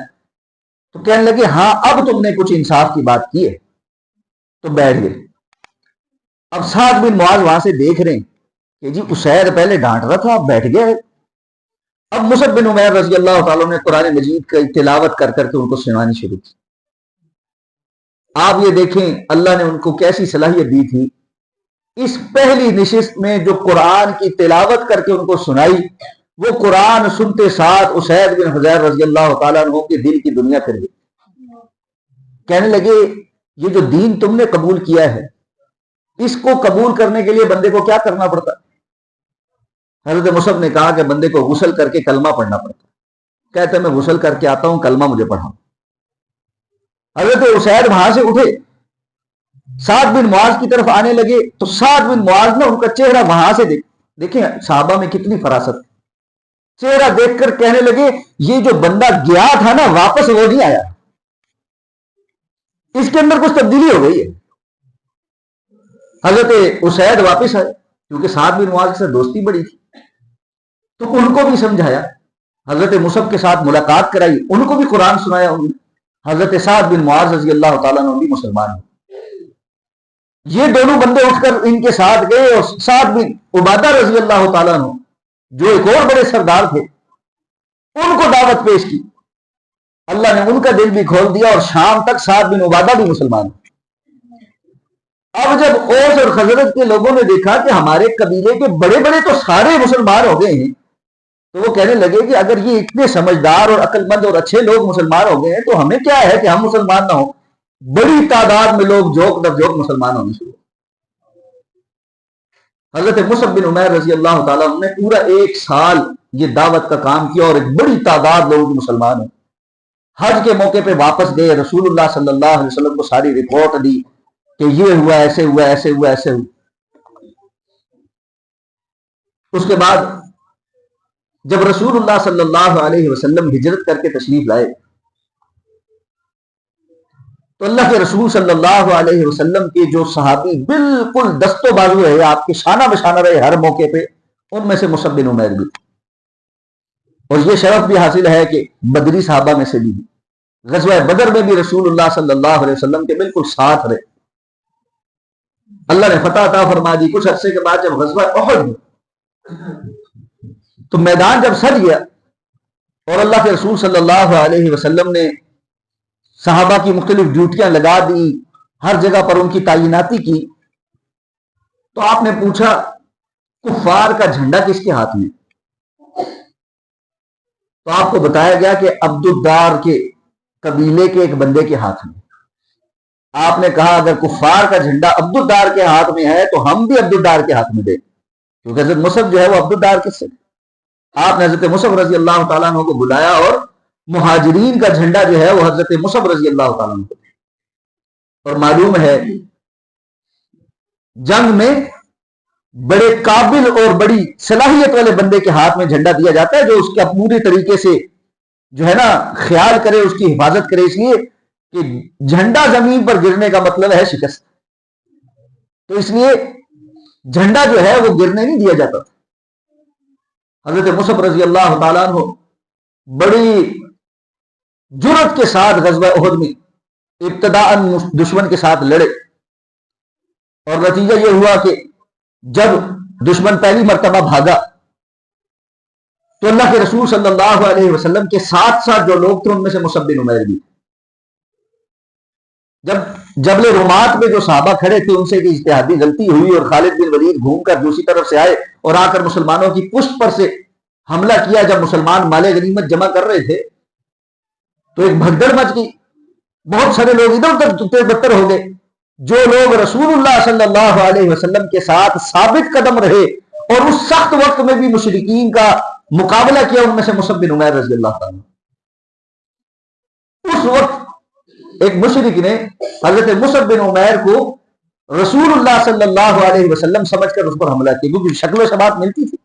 تو کہنے لگے ہاں اب تم نے کچھ انصاف کی بات کی ہے، تو بیٹھ گئے. اب سعد بن معاذ وہاں سے دیکھ رہے ہیں کہ جی اسید پہلے ڈانٹ رہا تھا اب بیٹھ گیا ہے. اب مصعب بن عمیر رضی اللہ تعالیٰ نے قرآن مجید کی تلاوت کر کر کے ان کو سنانی شروع کی. آپ یہ دیکھیں اللہ نے ان کو کیسی صلاحیت دی تھی. اس پہلی نشست میں جو قرآن کی تلاوت کر کے ان کو سنائی، وہ قرآن سنتے ساتھ اسید بن حضیر رضی اللہ تعالیٰ عنہ کے دل کی دنیا پھر گئی. کہنے لگے یہ جو دین تم نے قبول کیا ہے اس کو قبول کرنے کے لیے بندے کو کیا کرنا پڑتا ہے؟ حضرت مصعب نے کہا کہ بندے کو غسل کر کے کلمہ پڑھنا پڑتا ہے۔ کہتے ہیں میں غسل کر کے آتا ہوں، کلمہ مجھے پڑھاؤ۔ حضرت اسید وہاں سے اٹھے، سعد بن معاذ کی طرف آنے لگے تو سعد بن معاذ نے ان کا چہرہ وہاں سے دیکھیں صحابہ میں کتنی فراست، چہرہ دیکھ کر کہنے لگے یہ جو بندہ گیا تھا نا واپس وہ نہیں آیا، اس کے اندر کچھ تبدیلی ہو گئی ہے۔ حضرت اسید واپس آئے کیونکہ سعد بن معاذ سے دوستی بڑی تھی، تو ان کو بھی سمجھایا، حضرت مصعب کے ساتھ ملاقات کرائی، ان کو بھی قرآن سنایا انہوں نے۔ حضرت سعد بن معاذ رضی اللہ تعالیٰ عنہ بھی مسلمان ہیں۔ یہ دونوں بندے اٹھ کر ان کے ساتھ گئے اور سعد بن عبادہ رضی اللہ تعالیٰ عنہ جو ایک اور بڑے سردار تھے ان کو دعوت پیش کی، اللہ نے ان کا دل بھی کھول دیا اور شام تک سعد بن عبادہ بھی مسلمان۔ اب جب اوس اور خزرج کے لوگوں نے دیکھا کہ ہمارے قبیلے کے بڑے بڑے تو سارے مسلمان ہو گئے ہیں، تو وہ کہنے لگے کہ اگر یہ اتنے سمجھدار اور عقل مند اور اچھے لوگ مسلمان ہو گئے ہیں تو ہمیں کیا ہے کہ ہم مسلمان نہ ہوں۔ بڑی تعداد میں لوگ جوک در جوک مسلمان ہونے شروع۔ حضرت مصعب بن عمیر رضی اللہ تعالیٰ عنہ نے پورا 1 سال یہ دعوت کا کام کیا اور ایک بڑی تعداد لوگ مسلمان ہیں۔ حج کے موقع پہ واپس گئے، رسول اللہ صلی اللہ علیہ وسلم کو ساری رپورٹ دی کہ یہ ہوا، ایسے ہوا، ایسے ہوا، ایسے ہوا۔ اس کے بعد جب رسول اللہ صلی اللہ علیہ وسلم ہجرت کر کے تشریف لائے تو اللہ کے رسول صلی اللہ علیہ وسلم کے جو صحابی بالکل دست و بازو ہے، آپ کے شانہ بشانہ رہے ہر موقع پہ، ان میں سے مصعب بن عمیر بھی تھے۔ اور یہ شرف بھی حاصل ہے کہ بدری صحابہ میں سے بھی، غزوہ بدر میں بھی رسول اللہ صلی اللہ علیہ وسلم کے بالکل ساتھ رہے۔ اللہ نے فتح عطا فرما دی۔ کچھ عرصے کے بعد جب غزوہ احد تو میدان جب سج گیا اور اللہ کے رسول صلی اللہ علیہ وسلم نے صحابہ کی مختلف ڈیوٹیاں لگا دی، ہر جگہ پر ان کی تعیناتی کی، تو آپ نے پوچھا کفار کا جھنڈا کس کے ہاتھ میں؟ تو آپ کو بتایا گیا کہ عبد الدار کے قبیلے کے ایک بندے کے ہاتھ میں۔ آپ نے کہا اگر کفار کا جھنڈا عبد الدار کے ہاتھ میں ہے تو ہم بھی عبد الدار کے ہاتھ میں دیں، کیونکہ حضرت مصعب جو ہے وہ عبد الدار کس سے؟ آپ نے حضرت مصعب رضی اللہ تعالیٰ عنہ کو بلایا اور مہاجرین کا جھنڈا جو ہے وہ حضرت مصعب رضی اللہ تعالیٰ عنہ کو۔ اور معلوم ہے جنگ میں بڑے قابل اور بڑی صلاحیت والے بندے کے ہاتھ میں جھنڈا دیا جاتا ہے جو اس کا پوری طریقے سے جو ہے نا خیال کرے، اس کی حفاظت کرے، اس لیے کہ جھنڈا زمین پر گرنے کا مطلب ہے شکست، تو اس لیے جھنڈا جو ہے وہ گرنے نہیں دیا جاتا تھا۔ حضرت مصعب رضی اللہ تعالیٰ عنہ بڑی جرأت کے ساتھ غزوہ احد میں ابتداءً دشمن کے ساتھ لڑے، اور نتیجہ یہ ہوا کہ جب دشمن پہلی مرتبہ بھاگا تو اللہ کے رسول صلی اللہ علیہ وسلم کے ساتھ ساتھ جو لوگ تھے ان میں سے مصعب بن عمیر بھی۔ جب جبل رومات میں جو صحابہ کھڑے تھے ان سے ایک اجتہادی غلطی ہوئی اور خالد بن ولید گھوم کر دوسری طرف سے آئے اور آ کر مسلمانوں کی پشت پر سے حملہ کیا۔ جب مسلمان مال غنیمت جمع کر رہے تھے تو ایک بھگدڑ مچ گئی، بہت سارے لوگ ادھر ادھر بدتر ہو گئے۔ جو لوگ رسول اللہ صلی اللہ علیہ وسلم کے ساتھ ثابت قدم رہے اور اس سخت وقت میں بھی مشرکین کا مقابلہ کیا ان میں سے مصعب بن عمیر رضی اللہ تعالیٰ۔ اس وقت ایک مشرک نے حضرت مصعب بن عمیر کو رسول اللہ صلی اللہ علیہ وسلم سمجھ کر اس پر حملہ کیا، کیونکہ شکل و شباب ملتی تھی،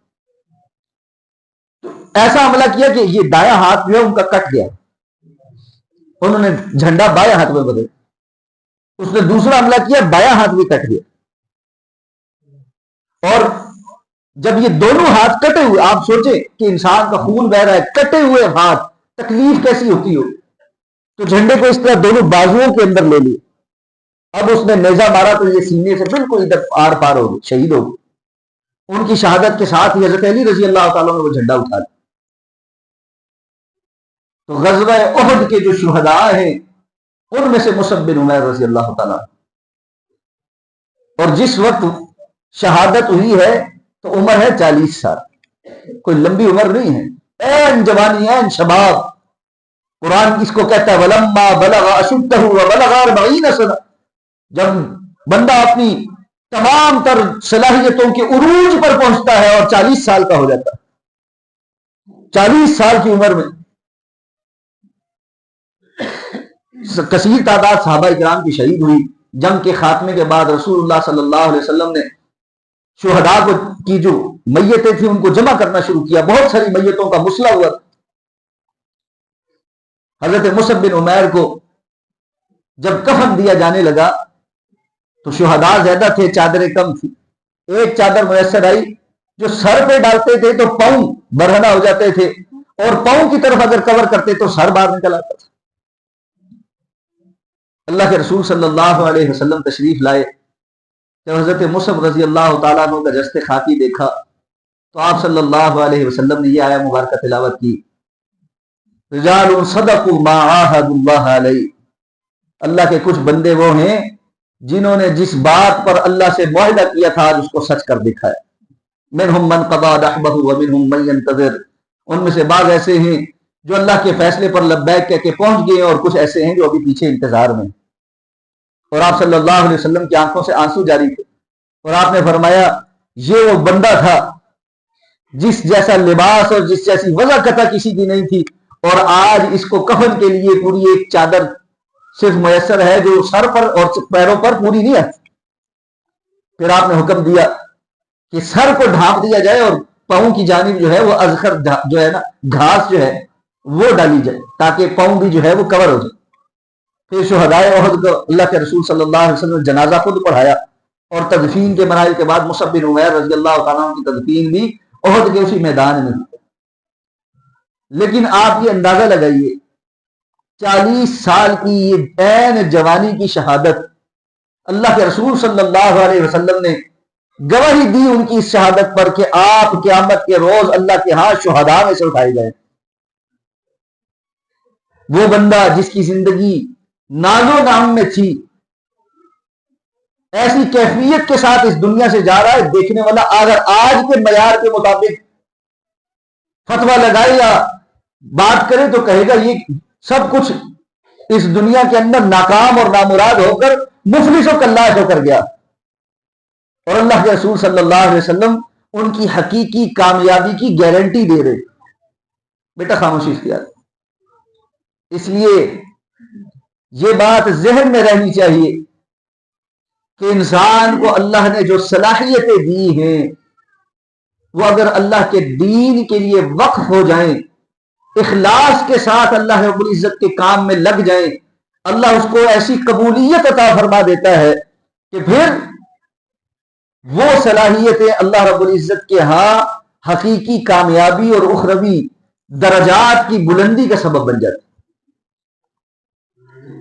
تو ایسا حملہ کیا کہ یہ دایاں ہاتھ جو ہے ان کا کٹ گیا، انہوں نے جھنڈا بایاں ہاتھ میں بدل، اس نے دوسرا حملہ کیا بایاں ہاتھ بھی کٹ گیا۔ اور جب یہ دونوں ہاتھ کٹے ہوئے، آپ سوچیں کہ انسان کا خون بہ رہا ہے، کٹے ہوئے ہاتھ تکلیف کیسی ہوتی ہو، تو جھنڈے کو اس طرح دونوں بازوؤں کے اندر لے لیے۔ اب اس نے نیزہ مارا تو یہ سینے سے بالکل ادھر آر پار ہو گئے، شہید ہو گئے۔ ان کی شہادت کے ساتھ ہی حضرت علی رضی اللہ تعالیٰ نے وہ جھنڈا اٹھا لیا۔ تو غزوہ احد کے جو شہداء ہیں ان میں سے مصعب بن عمیر رضی اللہ تعالیٰ، اور جس وقت شہادت ہوئی ہے تو عمر ہے 40 سال، کوئی لمبی عمر نہیں ہے، این جوانی، این شباب۔ قرآن اس کو کہتا ہے وَلَمَّا بَلَغَ أَشُدَّهُ وَبَلَغَ 40 سنة، جب بندہ اپنی تمام تر صلاحیتوں کے عروج پر پہنچتا ہے اور 40 سال کا ہو جاتا ہے۔ 40 سال کی عمر میں کثیر تعداد صحابہ کرام کی شہید ہوئی۔ جنگ کے خاتمے کے بعد رسول اللہ صلی اللہ علیہ وسلم نے شہداء کی جو میتیں تھیں ان کو جمع کرنا شروع کیا۔ بہت ساری میتوں کا مسئلہ ہوا۔ حضرت مصعب بن عمیر کو جب کفن دیا جانے لگا تو شہداء زیادہ تھے، چادریں کم تھی۔ ایک چادر میسر آئی جو سر پہ ڈالتے تھے تو پاؤں برہنہ ہو جاتے تھے، اور پاؤں کی طرف اگر کور کرتے تو سر باہر نکل آتا تھا۔ اللہ کے رسول صلی اللہ علیہ وسلم تشریف لائے۔ جب حضرت مصعب رضی اللہ تعالیٰ عنہ کا جسد خاکی دیکھا تو آپ صلی اللہ علیہ وسلم نے یہ آیہ مبارکہ تلاوت کی، رجال صدقوا ما عاهدوا اللہ علیہ، اللہ کے کچھ بندے وہ ہیں جنہوں نے جس بات پر اللہ سے معاہدہ کیا تھا آج اس کو سچ کر دکھایا۔ منہم من قضى نحبہ ومنہم من ينتظر، ان میں سے بعض ایسے ہیں جو اللہ کے فیصلے پر لبیک کہہ کے پہنچ گئے، اور کچھ ایسے ہیں جو ابھی پیچھے انتظار میں ہیں۔ اور آپ صلی اللہ علیہ وسلم کی آنکھوں سے آنسو جاری تھے، اور آپ نے فرمایا یہ وہ بندہ تھا جس جیسا لباس اور جس جیسی وضع قطع کسی کی نہیں تھی، اور آج اس کو کفن کے لیے پوری ایک چادر صرف میسر ہے جو سر پر اور پیروں پر پوری نہیں ہے۔ پھر آپ نے حکم دیا کہ سر کو ڈھانپ دیا جائے اور پاؤں کی جانب جو ہے وہ ازخر جو ہے نا گھاس جو ہے وہ ڈالی جائے تاکہ پاؤں بھی جو ہے وہ کور ہو جائے۔ پھر شہدائے احد کو اللہ کے رسول صلی اللہ علیہ وسلم نے جنازہ خود پڑھایا، اور تدفین کے مراحل کے بعد مصعب بن عمیر رضی اللہ تعالیٰ عنہ کی تدفین بھی احد کے اسی میدان میں۔ لیکن آپ یہ اندازہ لگائیے 40 سال کی یہ عین جوانی کی شہادت، اللہ کے رسول صلی اللہ علیہ وسلم نے گواہی دی ان کی اس شہادت پر کہ آپ قیامت کے روز اللہ کے ہاں شہداء میں سے اٹھائے گئے۔ وہ بندہ جس کی زندگی ناز و نام میں تھی، ایسی کیفیت کے ساتھ اس دنیا سے جا رہا ہے، دیکھنے والا اگر آج کے معیار کے مطابق فتویٰ لگائے یا بات کرے تو کہے گا یہ سب کچھ اس دنیا کے اندر ناکام اور نامراد ہو کر مفلس و کلاش ہو کر گیا، اور اللہ کے رسول صلی اللہ علیہ وسلم ان کی حقیقی کامیابی کی گارنٹی دے رہے۔ بیٹا خاموشی اختیار۔ اس لیے یہ بات ذہن میں رہنی چاہیے کہ انسان کو اللہ نے جو صلاحیتیں دی ہیں وہ اگر اللہ کے دین کے لیے وقف ہو جائیں، اخلاص کے ساتھ اللہ رب العزت کے کام میں لگ جائیں، اللہ اس کو ایسی قبولیت عطا فرما دیتا ہے کہ پھر وہ صلاحیتیں اللہ رب العزت کے ہاں حقیقی کامیابی اور اخروی درجات کی بلندی کا سبب بن جاتی۔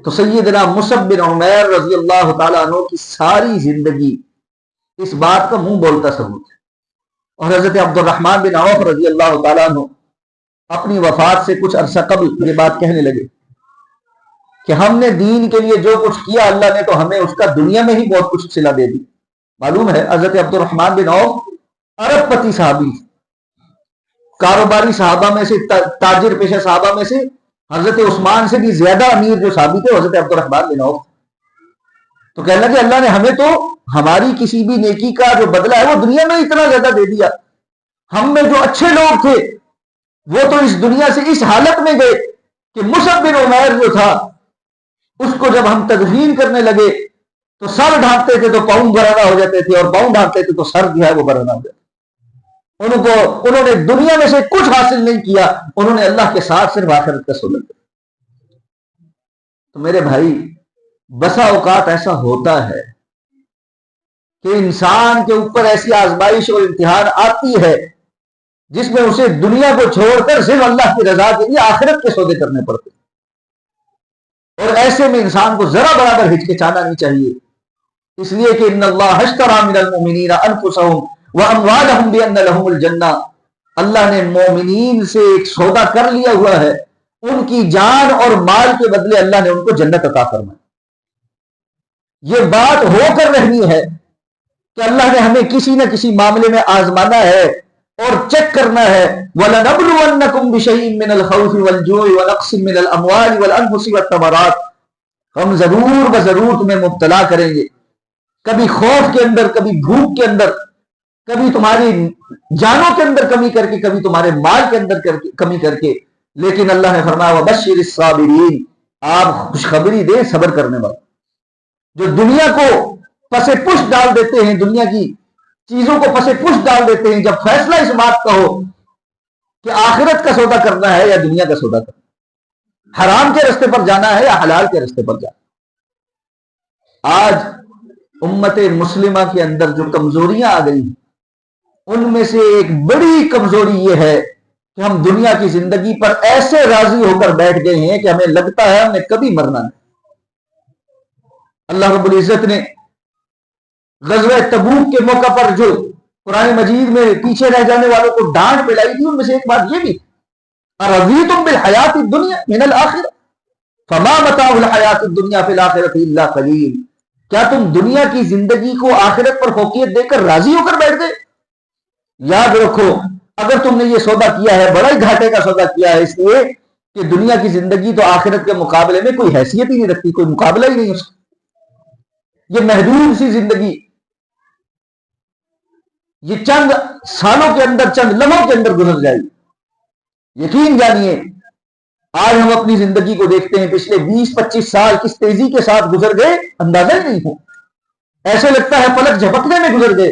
تو سیدنا مصعب بن عمیر رضی اللہ تعالیٰ عنہ کی ساری زندگی اس بات کا منہ بولتا ثبوت ہے۔ اور حضرت عبد الرحمن بن عوف رضی اللہ تعالیٰ عنہ اپنی وفات سے کچھ عرصہ قبل یہ بات کہنے لگے کہ ہم نے دین کے لیے جو کچھ کیا اللہ نے تو ہمیں اس کا دنیا میں ہی بہت کچھ صلہ دے دی۔ معلوم ہے حضرت عبد الرحمن بن عوف ارب پتی صحابی، کاروباری صحابہ میں سے، تاجر پیشہ صحابہ میں سے حضرت عثمان سے بھی زیادہ امیر جو صحابی تھے حضرت عبد الرحمن بن عوف۔ تو کہنے لگے اللہ نے ہمیں تو ہماری کسی بھی نیکی کا جو بدلہ ہے وہ دنیا میں اتنا زیادہ دے دیا، ہم میں جو اچھے لوگ تھے وہ تو اس دنیا سے اس حالت میں گئے کہ مصعب بن عمیر جو تھا اس کو جب ہم تدفین کرنے لگے تو سر ڈھانپتے تھے تو پاؤں برہنہ ہو جاتے تھے، اور پاؤں ڈھانپتے تھے تو سر جو ہے وہ برہنہ ہو جاتا۔ انہوں نے دنیا میں سے کچھ حاصل نہیں کیا، انہوں نے اللہ کے ساتھ صرف آخرت کا سلم کیا۔ تو میرے بھائی بسا اوقات ایسا ہوتا ہے کہ انسان کے اوپر ایسی آزمائش اور امتحان آتی ہے جس میں اسے دنیا کو چھوڑ کر صرف اللہ کی رضا کے لیے آخرت کے سودے کرنے پڑتے، اور ایسے میں انسان کو ذرا برابر ہچکچانا نہیں چاہیے، اس لیے کہ ان اللہ اشتری من المؤمنین انفسهم واموالهم بان لهم الجنہ، اللہ نے مومنین سے ایک سودا کر لیا ہوا ہے، ان کی جان اور مال کے بدلے اللہ نے ان کو جنت عطا فرمائی۔ یہ بات ہو کر رہنی ہے کہ اللہ نے ہمیں کسی نہ کسی معاملے میں آزمانا ہے اور چیک کرنا ہے۔ وَلَنَبْلُوَنَّكُمْ بِشَيْءٍ مِّنَ الْخَوْفِ وَالْجُوعِ وَنَقْصٍ مِّنَ الْأَمْوَالِ وَالْأَنفُسِ وَالثَّمَرَاتِ، ہم ضرور تمہیں مبتلا کریں گے کبھی خوف کے اندر، کبھی بھوک کے اندر، کبھی تمہاری جانوں کے اندر کمی کر کے، کبھی تمہارے مال کے اندر کمی کر کے، لیکن اللہ نے فرمایا وبشر الصابرین، آپ خوشخبری دیں صبر کرنے والے، جو دنیا کو پسے پشت ڈال دیتے ہیں، دنیا کی چیزوں کو پسے پشت ڈال دیتے ہیں، جب فیصلہ اس بات کا ہو کہ آخرت کا سودا کرنا ہے یا دنیا کا سودا کرنا، حرام کے راستے پر جانا ہے یا حلال کے راستے پر جانا۔ آج امت مسلمہ کے اندر جو کمزوریاں آ گئی، ان میں سے ایک بڑی کمزوری یہ ہے کہ ہم دنیا کی زندگی پر ایسے راضی ہو کر بیٹھ گئے ہیں کہ ہمیں لگتا ہے ہمیں کبھی مرنا نہیں۔ اللہ رب العزت نے غزوہ تبوک کے موقع پر جو قرآن مجید میں پیچھے رہ جانے والوں کو ڈانٹ پلائی تھی، ان میں سے ایک بات یہ بھی، اَرَضِيتُم بِالْحَيَاةِ الدُّنْيَا مِنَ الْآخِرَةِ فَمَا مَتَاعُ الْحَيَاةِ الدُّنْيَا فِي الْآخِرَةِ إِلَّا قَلِيلٌ، کیا تم دنیا کی زندگی کو آخرت پر فوقیت دے کر راضی ہو کر بیٹھ گئے؟ یاد رکھو، اگر تم نے یہ سودا کیا ہے، بڑا ہی گھاٹے کا سودا کیا ہے، اس لیے کہ دنیا کی زندگی تو آخرت کے مقابلے میں کوئی حیثیت ہی نہیں رکھتی، کوئی مقابلہ ہی نہیں اس کا۔ یہ محدود سی زندگی، یہ چند سالوں کے اندر، چند لمحوں کے اندر گزر جائے گی۔ یقین جانیے، آج ہم اپنی زندگی کو دیکھتے ہیں، پچھلے 20-25 سال کس تیزی کے ساتھ گزر گئے اندازہ ہی نہیں ہو، ایسے لگتا ہے پلک جھپکنے میں گزر گئے،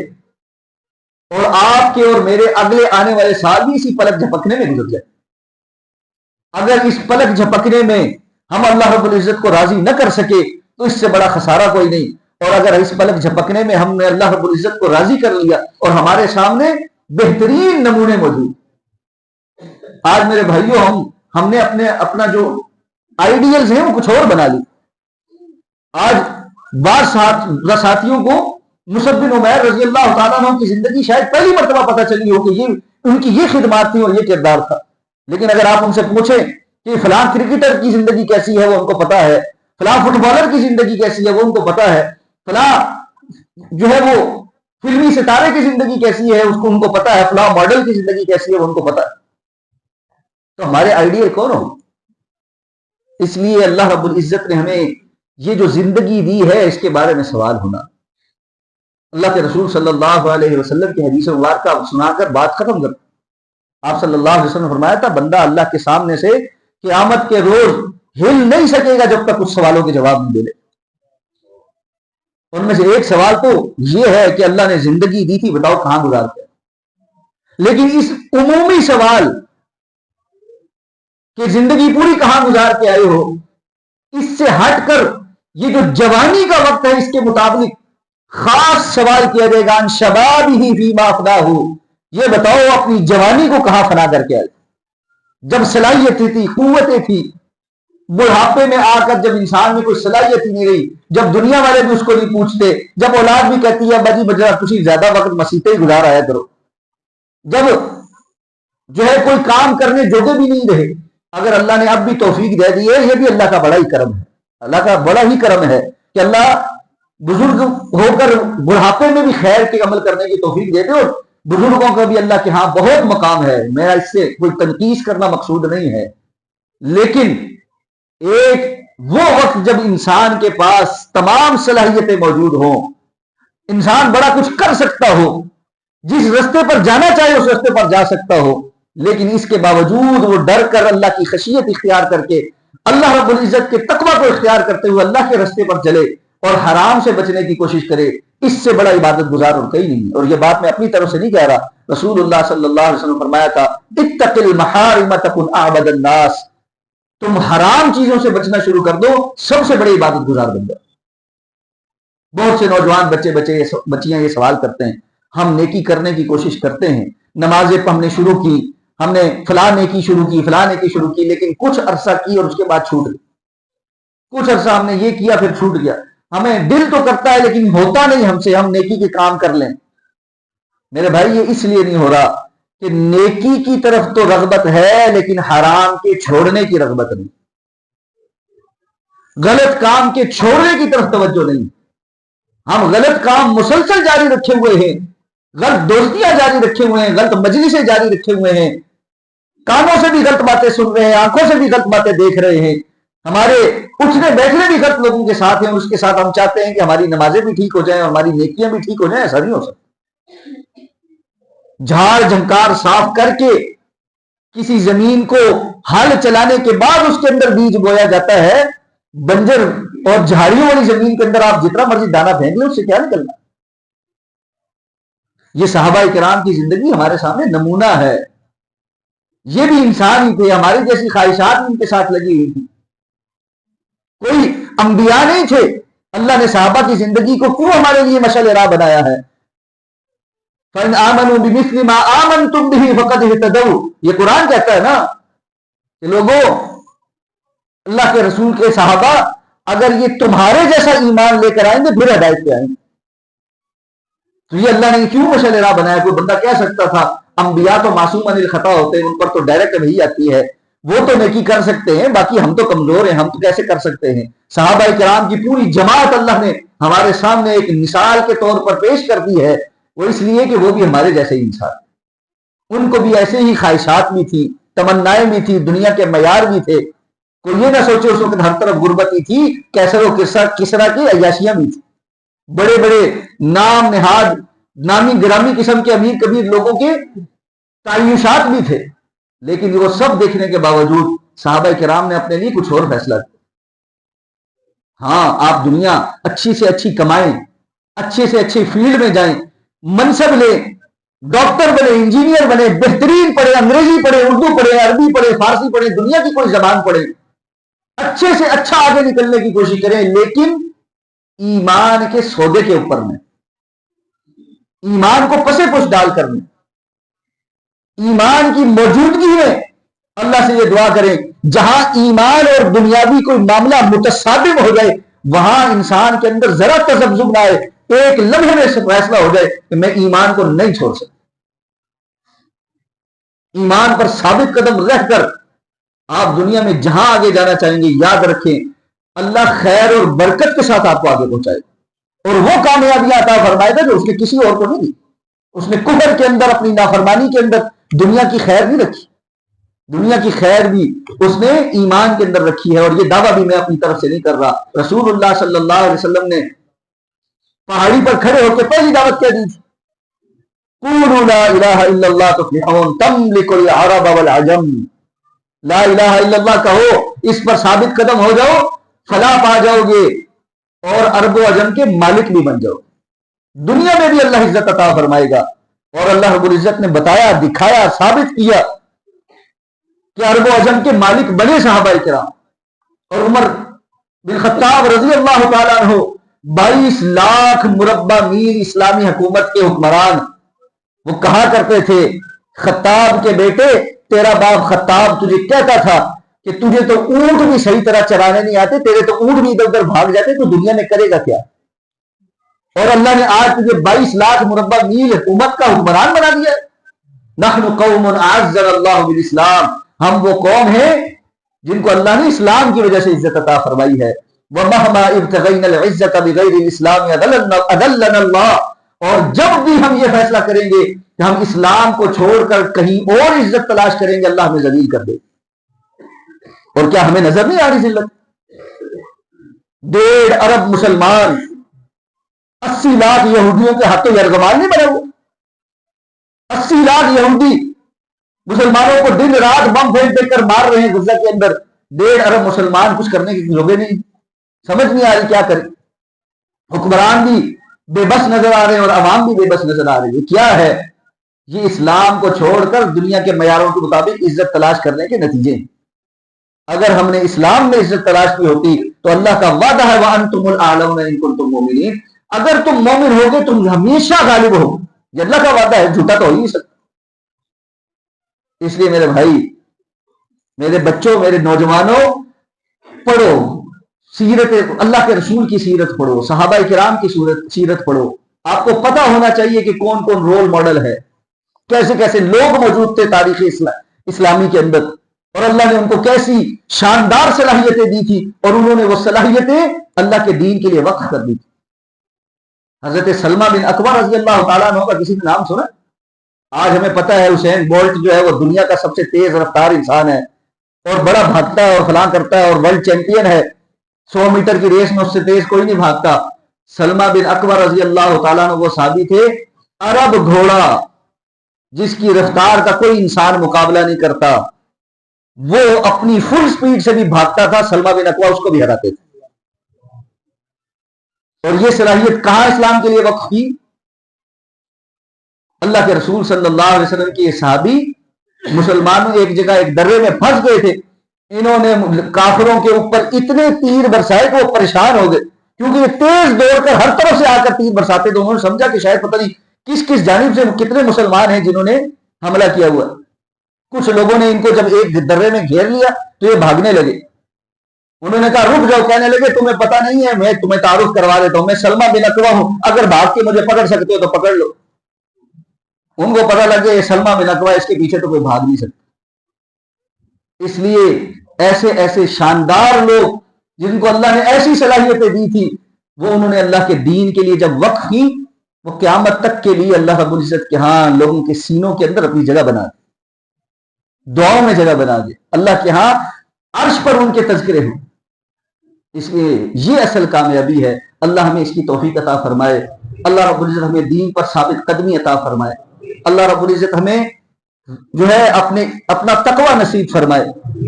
اور آپ کے اور میرے اگلے آنے والے سال بھی اسی پلک جھپکنے میں گزر جائے۔ اگر اس پلک جھپکنے میں ہم اللہ رب العزت کو راضی نہ کر سکے تو اس سے بڑا خسارہ کوئی نہیں، اور اگر اس پلک جھپکنے میں ہم نے اللہ رب العزت کو راضی کر لیا اور ہمارے سامنے بہترین نمونے موجود۔ آج میرے بھائیوں، ہم نے اپنا جو آئیڈیلز ہیں وہ کچھ اور بنا لی۔ آج بعض ساتھیوں کو مصعب بن عمیر رضی اللہ تعالیٰ عنہ کی زندگی شاید پہلی مرتبہ پتہ چلی ہو کہ ان کی یہ خدمات تھی اور یہ کردار تھا، لیکن اگر آپ ان سے پوچھیں کہ فلاں کرکٹر کی زندگی کیسی ہے، وہ ان کو پتا ہے، فلاں فٹ بالر کی زندگی کیسی ہے وہ ان کو پتا ہے، فلاں جو ہے وہ فلمی ستارے کی زندگی کیسی ہے ان کو پتا ہے، فلاں ماڈل کی زندگی کیسی ہے وہ ان کو پتا ہے، تو ہمارے آئیڈیل کون ہو؟ اس لیے اللہ رب العزت نے ہمیں یہ جو زندگی دی ہے اس کے بارے میں سوال ہونا۔ اللہ کے رسول صلی اللہ علیہ وسلم کی حدیث مبارکہ سنا کر بات ختم کر، آپ صلی اللہ علیہ وسلم نے فرمایا تھا، بندہ اللہ کے سامنے سے قیامت کے روز ہل نہیں سکے گا جب تک کچھ سوالوں کے جواب نہیں دے لے۔ ان میں سے ایک سوال تو یہ ہے کہ اللہ نے زندگی دی تھی، بتاؤ کہاں گزارتے ہیں؟ لیکن اس عمومی سوال کہ زندگی پوری کہاں گزار کے آئے ہو، اس سے ہٹ کر یہ جو جوانی کا وقت ہے اس کے مطابق خاص سوال کیا جائے گا، ان شبابہ فیما افناہ، یہ بتاؤ اپنی جوانی کو کہاں فنا کر کے آئے، جب صلاحیتیں تھی، قوتیں تھی، بڑھاپے میں آ کر جب انسان میں کوئی صلاحیت ہی نہیں رہی، جب دنیا والے بھی اس کو نہیں پوچھتے، جب اولاد بھی کہتی ہے باجی بجرا کچھ زیادہ وقت مسیحتے ہی گزار آیا کرو، جب جو ہے کوئی کام کرنے جوگے بھی نہیں رہے، اگر اللہ نے اب بھی توفیق دے دی ہے، یہ بھی اللہ کا بڑا ہی کرم ہے، اللہ کا بڑا ہی کرم ہے کہ اللہ بزرگ ہو کر بڑھاپے میں بھی خیر کے عمل کرنے کی توفیق دیتے، اور بزرگوں کا بھی اللہ کے ہاں بہت مقام ہے، میرا اس سے کوئی تنقید کرنا مقصود نہیں ہے، لیکن ایک وہ وقت جب انسان کے پاس تمام صلاحیتیں موجود ہوں، انسان بڑا کچھ کر سکتا ہو، جس رستے پر جانا چاہے اس رستے پر جا سکتا ہو، لیکن اس کے باوجود وہ ڈر کر اللہ کی خشیت اختیار کر کے، اللہ رب العزت کے تقوی کو اختیار کرتے ہوئے اللہ کے رستے پر چلے اور حرام سے بچنے کی کوشش کرے، اس سے بڑا عبادت گزار اور کہیں نہیں۔ اور یہ بات میں اپنی طرف سے نہیں کہہ رہا، رسول اللہ صلی اللہ علیہ وسلم نے فرمایا تھا، اتق المحارم تکن اعبد الناس، تم حرام چیزوں سے بچنا شروع کر دو، سب سے بڑے عبادت گزار بن جاؤ۔ بہت سے نوجوان بچیاں یہ سوال کرتے ہیں، ہم نیکی کرنے کی کوشش کرتے ہیں، نمازیں ہم نے شروع کی، ہم نے فلاں نیکی شروع کی، فلاں نیکی شروع کی، لیکن کچھ عرصہ کی اور اس کے بعد چھوٹ گئی، کچھ عرصہ ہم نے یہ کیا پھر چھوٹ گیا، ہمیں دل تو کرتا ہے لیکن ہوتا نہیں ہم سے، ہم نیکی کے کام کر لیں۔ میرے بھائی یہ اس لیے نہیں ہو رہا کہ نیکی کی طرف تو رغبت ہے لیکن حرام کے چھوڑنے کی رغبت نہیں، غلط کام کے چھوڑنے کی طرف توجہ نہیں، ہم غلط کام مسلسل جاری رکھے ہوئے ہیں، غلط دوستیاں جاری رکھے ہوئے ہیں، غلط مجلسیں جاری رکھے ہوئے ہیں، کانوں سے بھی غلط باتیں سن رہے ہیں، آنکھوں سے بھی غلط باتیں دیکھ رہے ہیں، ہمارے اٹھنے بیٹھنے بھی غلط لوگوں کے ساتھ ہیں، اس کے ساتھ ہم چاہتے ہیں کہ ہماری نمازیں بھی ٹھیک ہو جائیں اور ہماری نیکیاں بھی ٹھیک ہو جائیں. ایسا نہیں ہو سکتا. جھاڑ جھنکار صاف کر کے کسی زمین کو ہل چلانے کے بعد اس کے اندر بیج بویا جاتا ہے. بنجر اور جھاڑیوں والی زمین کے اندر آپ جتنا مرضی دانا پھینک لیں اس سے کیا نکلنا. یہ صحابہ کرام کی زندگی ہمارے سامنے نمونہ ہے. یہ بھی انسان ہی تھے، ہماری جیسی خواہشات ان کے ساتھ لگی ہوئی تھی. کوئی انبیاء نہیں تھے. اللہ نے صحابہ کی زندگی کو کیوں ہمارے لیے مشعل راہ بنایا ہے؟ فَإِنْ آمَنُوا بِمِثْلِ مَا آمَنْتُمْ بِهِ فَقَدْ اهْتَدَوْا. یہ قرآن کہتا ہے نا کہ لوگوں، اللہ کے رسول کے صحابہ اگر یہ تمہارے جیسا ایمان لے کر آئیں گے پھر ہدایت پہ آئیں گے. تو یہ اللہ نے کیوں مشعل راہ بنایا؟ کوئی بندہ کہہ سکتا تھا انبیاء تو معصوم عن الخطا ہوتے ہیں، ان پر تو ڈائریکٹ وحی آتی ہے، وہ تو نیکی کر سکتے ہیں، باقی ہم تو کمزور ہیں، ہم تو کیسے کر سکتے ہیں؟ صحابہ کرام کی پوری جماعت اللہ نے ہمارے سامنے ایک مثال کے طور پر پیش کر دی ہے. وہ اس لیے کہ وہ بھی ہمارے جیسے ہی انسان، ان کو بھی ایسے ہی خواہشات بھی تھی، تمنائیں بھی تھی، دنیا کے معیار بھی تھے. کوئی یہ نہ سوچے اس وقت ہر طرف غربت ہی تھی، کیسر و کسرا کی عیاشیاں بھی تھی، بڑے بڑے نام نہاد نامی گرامی قسم کے امیر کبیر لوگوں کے تعیشات بھی تھے. لیکن وہ سب دیکھنے کے باوجود صحابہ کرام نے اپنے لیے کچھ اور فیصلہ کیا. ہاں، آپ دنیا اچھی سے اچھی کمائیں، اچھے سے اچھے فیلڈ میں جائیں، منصب لیں، ڈاکٹر بنے، انجینئر بنے، بہترین پڑھے، انگریزی پڑھے، اردو پڑھے، عربی پڑھے، فارسی پڑھے، دنیا کی کوئی زبان پڑھے، اچھے سے اچھا آگے نکلنے کی کوشش کریں، لیکن ایمان کے سودے کے اوپر میں، ایمان کو پسے پش ڈال کر میں، ایمان کی موجودگی میں اللہ سے یہ دعا کریں. جہاں ایمان اور دنیاوی کوئی معاملہ متصادم ہو جائے وہاں انسان کے اندر ذرا تذبذب نہ آئے، ایک لمحے میں سے فیصلہ ہو جائے کہ میں ایمان کو نہیں چھوڑ سکتا. ایمان پر ثابت قدم رہ کر آپ دنیا میں جہاں آگے جانا چاہیں گے، یاد رکھیں اللہ خیر اور برکت کے ساتھ آپ کو آگے پہنچائے گا اور وہ کامیابیاں عطا فرمائے گا جو اس نے کسی اور کو نہیں دی. اس نے کفر کے اندر، اپنی نافرمانی کے اندر دنیا کی خیر نہیں رکھی. دنیا کی خیر بھی اس نے ایمان کے اندر رکھی ہے. اور یہ دعویٰ بھی میں اپنی طرف سے نہیں کر رہا. رسول اللہ صلی اللہ علیہ وسلم نے پہاڑی پر کھڑے ہو کے پہلی دعوت کیا دی تھی؟ قولوا لا الہ الا اللہ تفلحون تملک العرب والعجم. لا الہ الا اللہ کہو، اس پر ثابت قدم ہو جاؤ، فلاح پا جاؤ گے اور عرب و عجم کے مالک بھی بن جاؤ. دنیا میں بھی اللہ عزت عطا فرمائے گا. اور اللہ رب العزت نے بتایا، دکھایا، ثابت کیا کہ عرب و عجم کے مالک بنے صحابہ کرام. اور عمر بن خطاب رضی اللہ تعالیٰ عنہ 22 لاکھ مربع میل اسلامی حکومت کے حکمران، وہ کہا کرتے تھے خطاب کے بیٹے، تیرا باپ خطاب تجھے کہتا تھا کہ تجھے تو اونٹ بھی صحیح طرح چرانے نہیں آتے، تیرے تو اونٹ بھی ادھر ادھر بھاگ جاتے، تو دنیا میں کرے گا کیا؟ اور اللہ نے آج تجھے 22 لاکھ مربع میل حکومت کا حکمران بنا دیا ہے. نحن قوم اعزنا اللہ بالاسلام، ہم وہ قوم ہیں جن کو اللہ نے اسلام کی وجہ سے عزت عطا فرمائی ہے. ومہما ابتغینا العزت بغیر الاسلام اذلنا اللہ. اور جب بھی ہم یہ فیصلہ کریں گے کہ ہم اسلام کو چھوڑ کر کہیں اور عزت تلاش کریں گے، اللہ ہمیں ذلیل کر دے. اور کیا ہمیں نظر نہیں آ رہی ذلت؟ 1.5 ارب مسلمان، 80 لاکھ یہودیوں کے ہاتھوں یرغمال نہیں بنے ہوئے. 80 لاکھ یہودی مسلمانوں کو دن رات بم پھینک پھینک کر مار رہے ہیں غزہ کے اندر. 1.5 ارب مسلمان کچھ کرنے کی جگہ نہیں، سمجھ نہیں آ رہی کیا کریں. حکمران بھی بے بس نظر آ رہے ہیں اور عوام بھی بے بس نظر آ رہی ہے. کیا ہے یہ؟ اسلام کو چھوڑ کر دنیا کے معیاروں کے مطابق عزت تلاش کرنے کے نتیجے ہیں. اگر ہم نے اسلام میں عزت تلاش کی ہوتی تو اللہ کا وعدہ ہے وَأَنْتُمُ الْأَعْلَوْنَ إِن كُنتُم مُؤْمِنِينَ، اگر تم مومن ہوگے تم ہمیشہ غالب ہو. یہ اللہ کا وعدہ ہے، جھوٹا تو ہو ہی نہیں سکتا. اس لیے میرے بھائی، میرے بچوں، میرے نوجوانوں، پڑھو سیرت اللہ کے رسول کی سیرت پڑھو، صحابہ کرام کی سیرت پڑھو. آپ کو پتہ ہونا چاہیے کہ کون کون رول ماڈل ہے، کیسے کیسے لوگ موجود تھے تاریخ اسلامی کے اندر، اور اللہ نے ان کو کیسی شاندار صلاحیتیں دی تھی اور انہوں نے وہ صلاحیتیں اللہ کے دین کے لیے وقف کر دی تھی. حضرت سلمہ بن اکبر رضی اللہ تعالیٰ عنہ کا کسی نے نام سنا؟ آج ہمیں پتہ ہے حسین بولٹ جو ہے وہ دنیا کا سب سے تیز رفتار انسان ہے. اور بڑا بھاگتا ہے اور فلاں کرتا ہے اور ورلڈ چیمپئن ہے، 100 میٹر کی ریس میں اس سے تیز کوئی نہیں بھاگتا۔ سلمہ بن اکبر رضی اللہ تعالیٰ عنہ وہ صحابی تھے، عرب گھوڑا جس کی رفتار کا کوئی انسان مقابلہ نہیں کرتا، وہ اپنی فل سپیڈ سے بھی بھاگتا تھا، سلمہ بن اکبر اس کو بھی ہراتے تھے۔ اور یہ صلاحیت کہاں اسلام کے لیے وقف کی؟ اللہ کے رسول صلی اللہ علیہ وسلم کی یہ صحابی مسلمانوں ایک جگہ ایک درے میں پھنس گئے تھے، انہوں نے کافروں کے اوپر اتنے تیر برسائے کہ وہ پریشان ہو گئے، کیونکہ یہ تیز دوڑ کر ہر طرف سے آ کر تیر برساتے تھے۔ انہوں نے سمجھا کہ شاید پتہ نہیں کس کس جانب سے کتنے مسلمان ہیں جنہوں نے حملہ کیا ہوا۔ کچھ لوگوں نے ان کو جب ایک درے میں گھیر لیا تو یہ بھاگنے لگے۔ انہوں نے کہا رک جاؤ، کہنے لگے تمہیں پتہ نہیں ہے، میں تمہیں تعارف کروا دیتا ہوں، میں سلمہ بن اکوع ہوں، اگر بھاگ کے مجھے پکڑ سکتے ہو تو پکڑ لو۔ ان کو پتہ لگ گیا یہ سلمہ بن اکوع، اس کے پیچھے تو کوئی بھاگ نہیں سکتا۔ اس لیے ایسے ایسے شاندار لوگ جن کو اللہ نے ایسی صلاحیتیں دی تھی، وہ انہوں نے اللہ کے دین کے لیے جب وقف کی، وہ قیامت تک کے لیے اللہ رب العزت کے ہاں لوگوں کے سینوں کے اندر اپنی جگہ بنا دے، دعاؤں میں جگہ بنا دے، اللہ کے ہاں عرش پر ان کے تذکرے ہوں۔ اس لیے یہ اصل کامیابی ہے۔ اللہ ہمیں اس کی توفیق عطا فرمائے، اللہ رب العزت ہمیں دین پر ثابت قدمی عطا فرمائے، اللہ رب العزت ہمیں جو ہے اپنا تقوی نصیب فرمائے،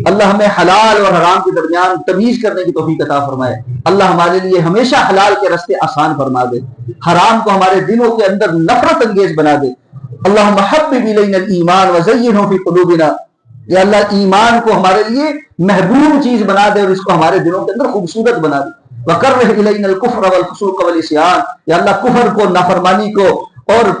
اللہ ہمیں حلال اور حرام کے درمیان تمیز کرنے کی توفیق عطا فرمائے، اللہ ہمارے لیے ہمیشہ حلال کے راستے آسان فرما دے، حرام کو ہمارے دلوں کے اندر نفرت انگیز بنا دے۔ اللہم حبب الینا الایمان وزینہ فی قلوبنا، یا اللہ ایمان کو ہمارے لیے محبوب چیز بنا دے اور اس کو ہمارے دلوں کے اندر خوبصورت بنا دے۔ وکرہ الینا الکفر والفسوق والعصیان، یا اللہ کفر کو، نافرمانی کو اور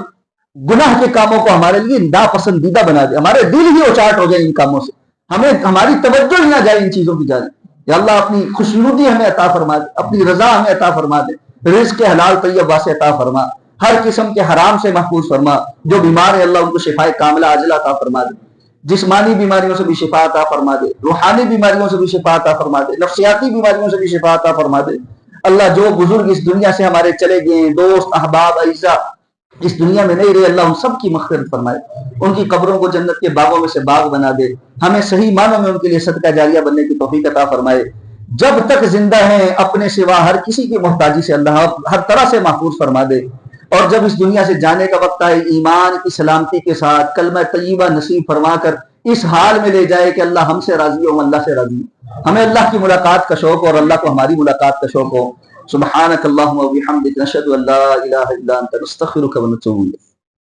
گناہ کے کاموں کو ہمارے لیے ناپسندیدہ بنا دے، ہمارے دل ہی اچاٹ ہو جائے ان کاموں سے، ہماری توجہ ہی نہ جائے ان چیزوں کی جانب۔ یا اللہ اپنی خوشنودی ہمیں عطا فرما دے، اپنی رضا ہمیں عطا فرما دے، رزق حلال طیب واسع عطا فرما، ہر قسم کے حرام سے محفوظ فرما، جو بیمار ہے اللہ ان کو شفائے کاملہ عاجلہ عطا فرما دے، جسمانی بیماریوں سے بھی شفا عطا فرما دے، روحانی بیماریوں سے بھی شفا عطا فرما دے، نفسیاتی بیماریوں سے بھی شفا عطا فرما دے۔ اللہ جو بزرگ اس دنیا سے ہمارے چلے گئے ہیں، دوست احباب اعزاء اس دنیا میں نہیں رہے، اللہ ان سب کی مغفرت فرمائے، ان کی قبروں کو جنت کے باغوں میں سے باغ بنا دے، ہمیں صحیح معنوں میں ان کے لیے صدقہ جاریہ بننے کی توفیق عطا فرمائے۔ جب تک زندہ ہیں اپنے سوا ہر کسی کی محتاجی سے اللہ ہر طرح سے محفوظ فرما دے، اور جب اس دنیا سے جانے کا وقت آئے ایمان کی سلامتی کے ساتھ کلمہ طیبہ نصیب فرما کر اس حال میں لے جائے کہ اللہ ہم سے راضی ہو، اللہ سے راضی ہو، ہمیں اللہ کی ملاقات کا شوق ہو اور اللہ کو ہماری ملاقات کا شوق ہو۔ سبحانک اللہم و بحمدک، نشہد ان لا الہ الا انت، نستغفرک و نتوب الیک۔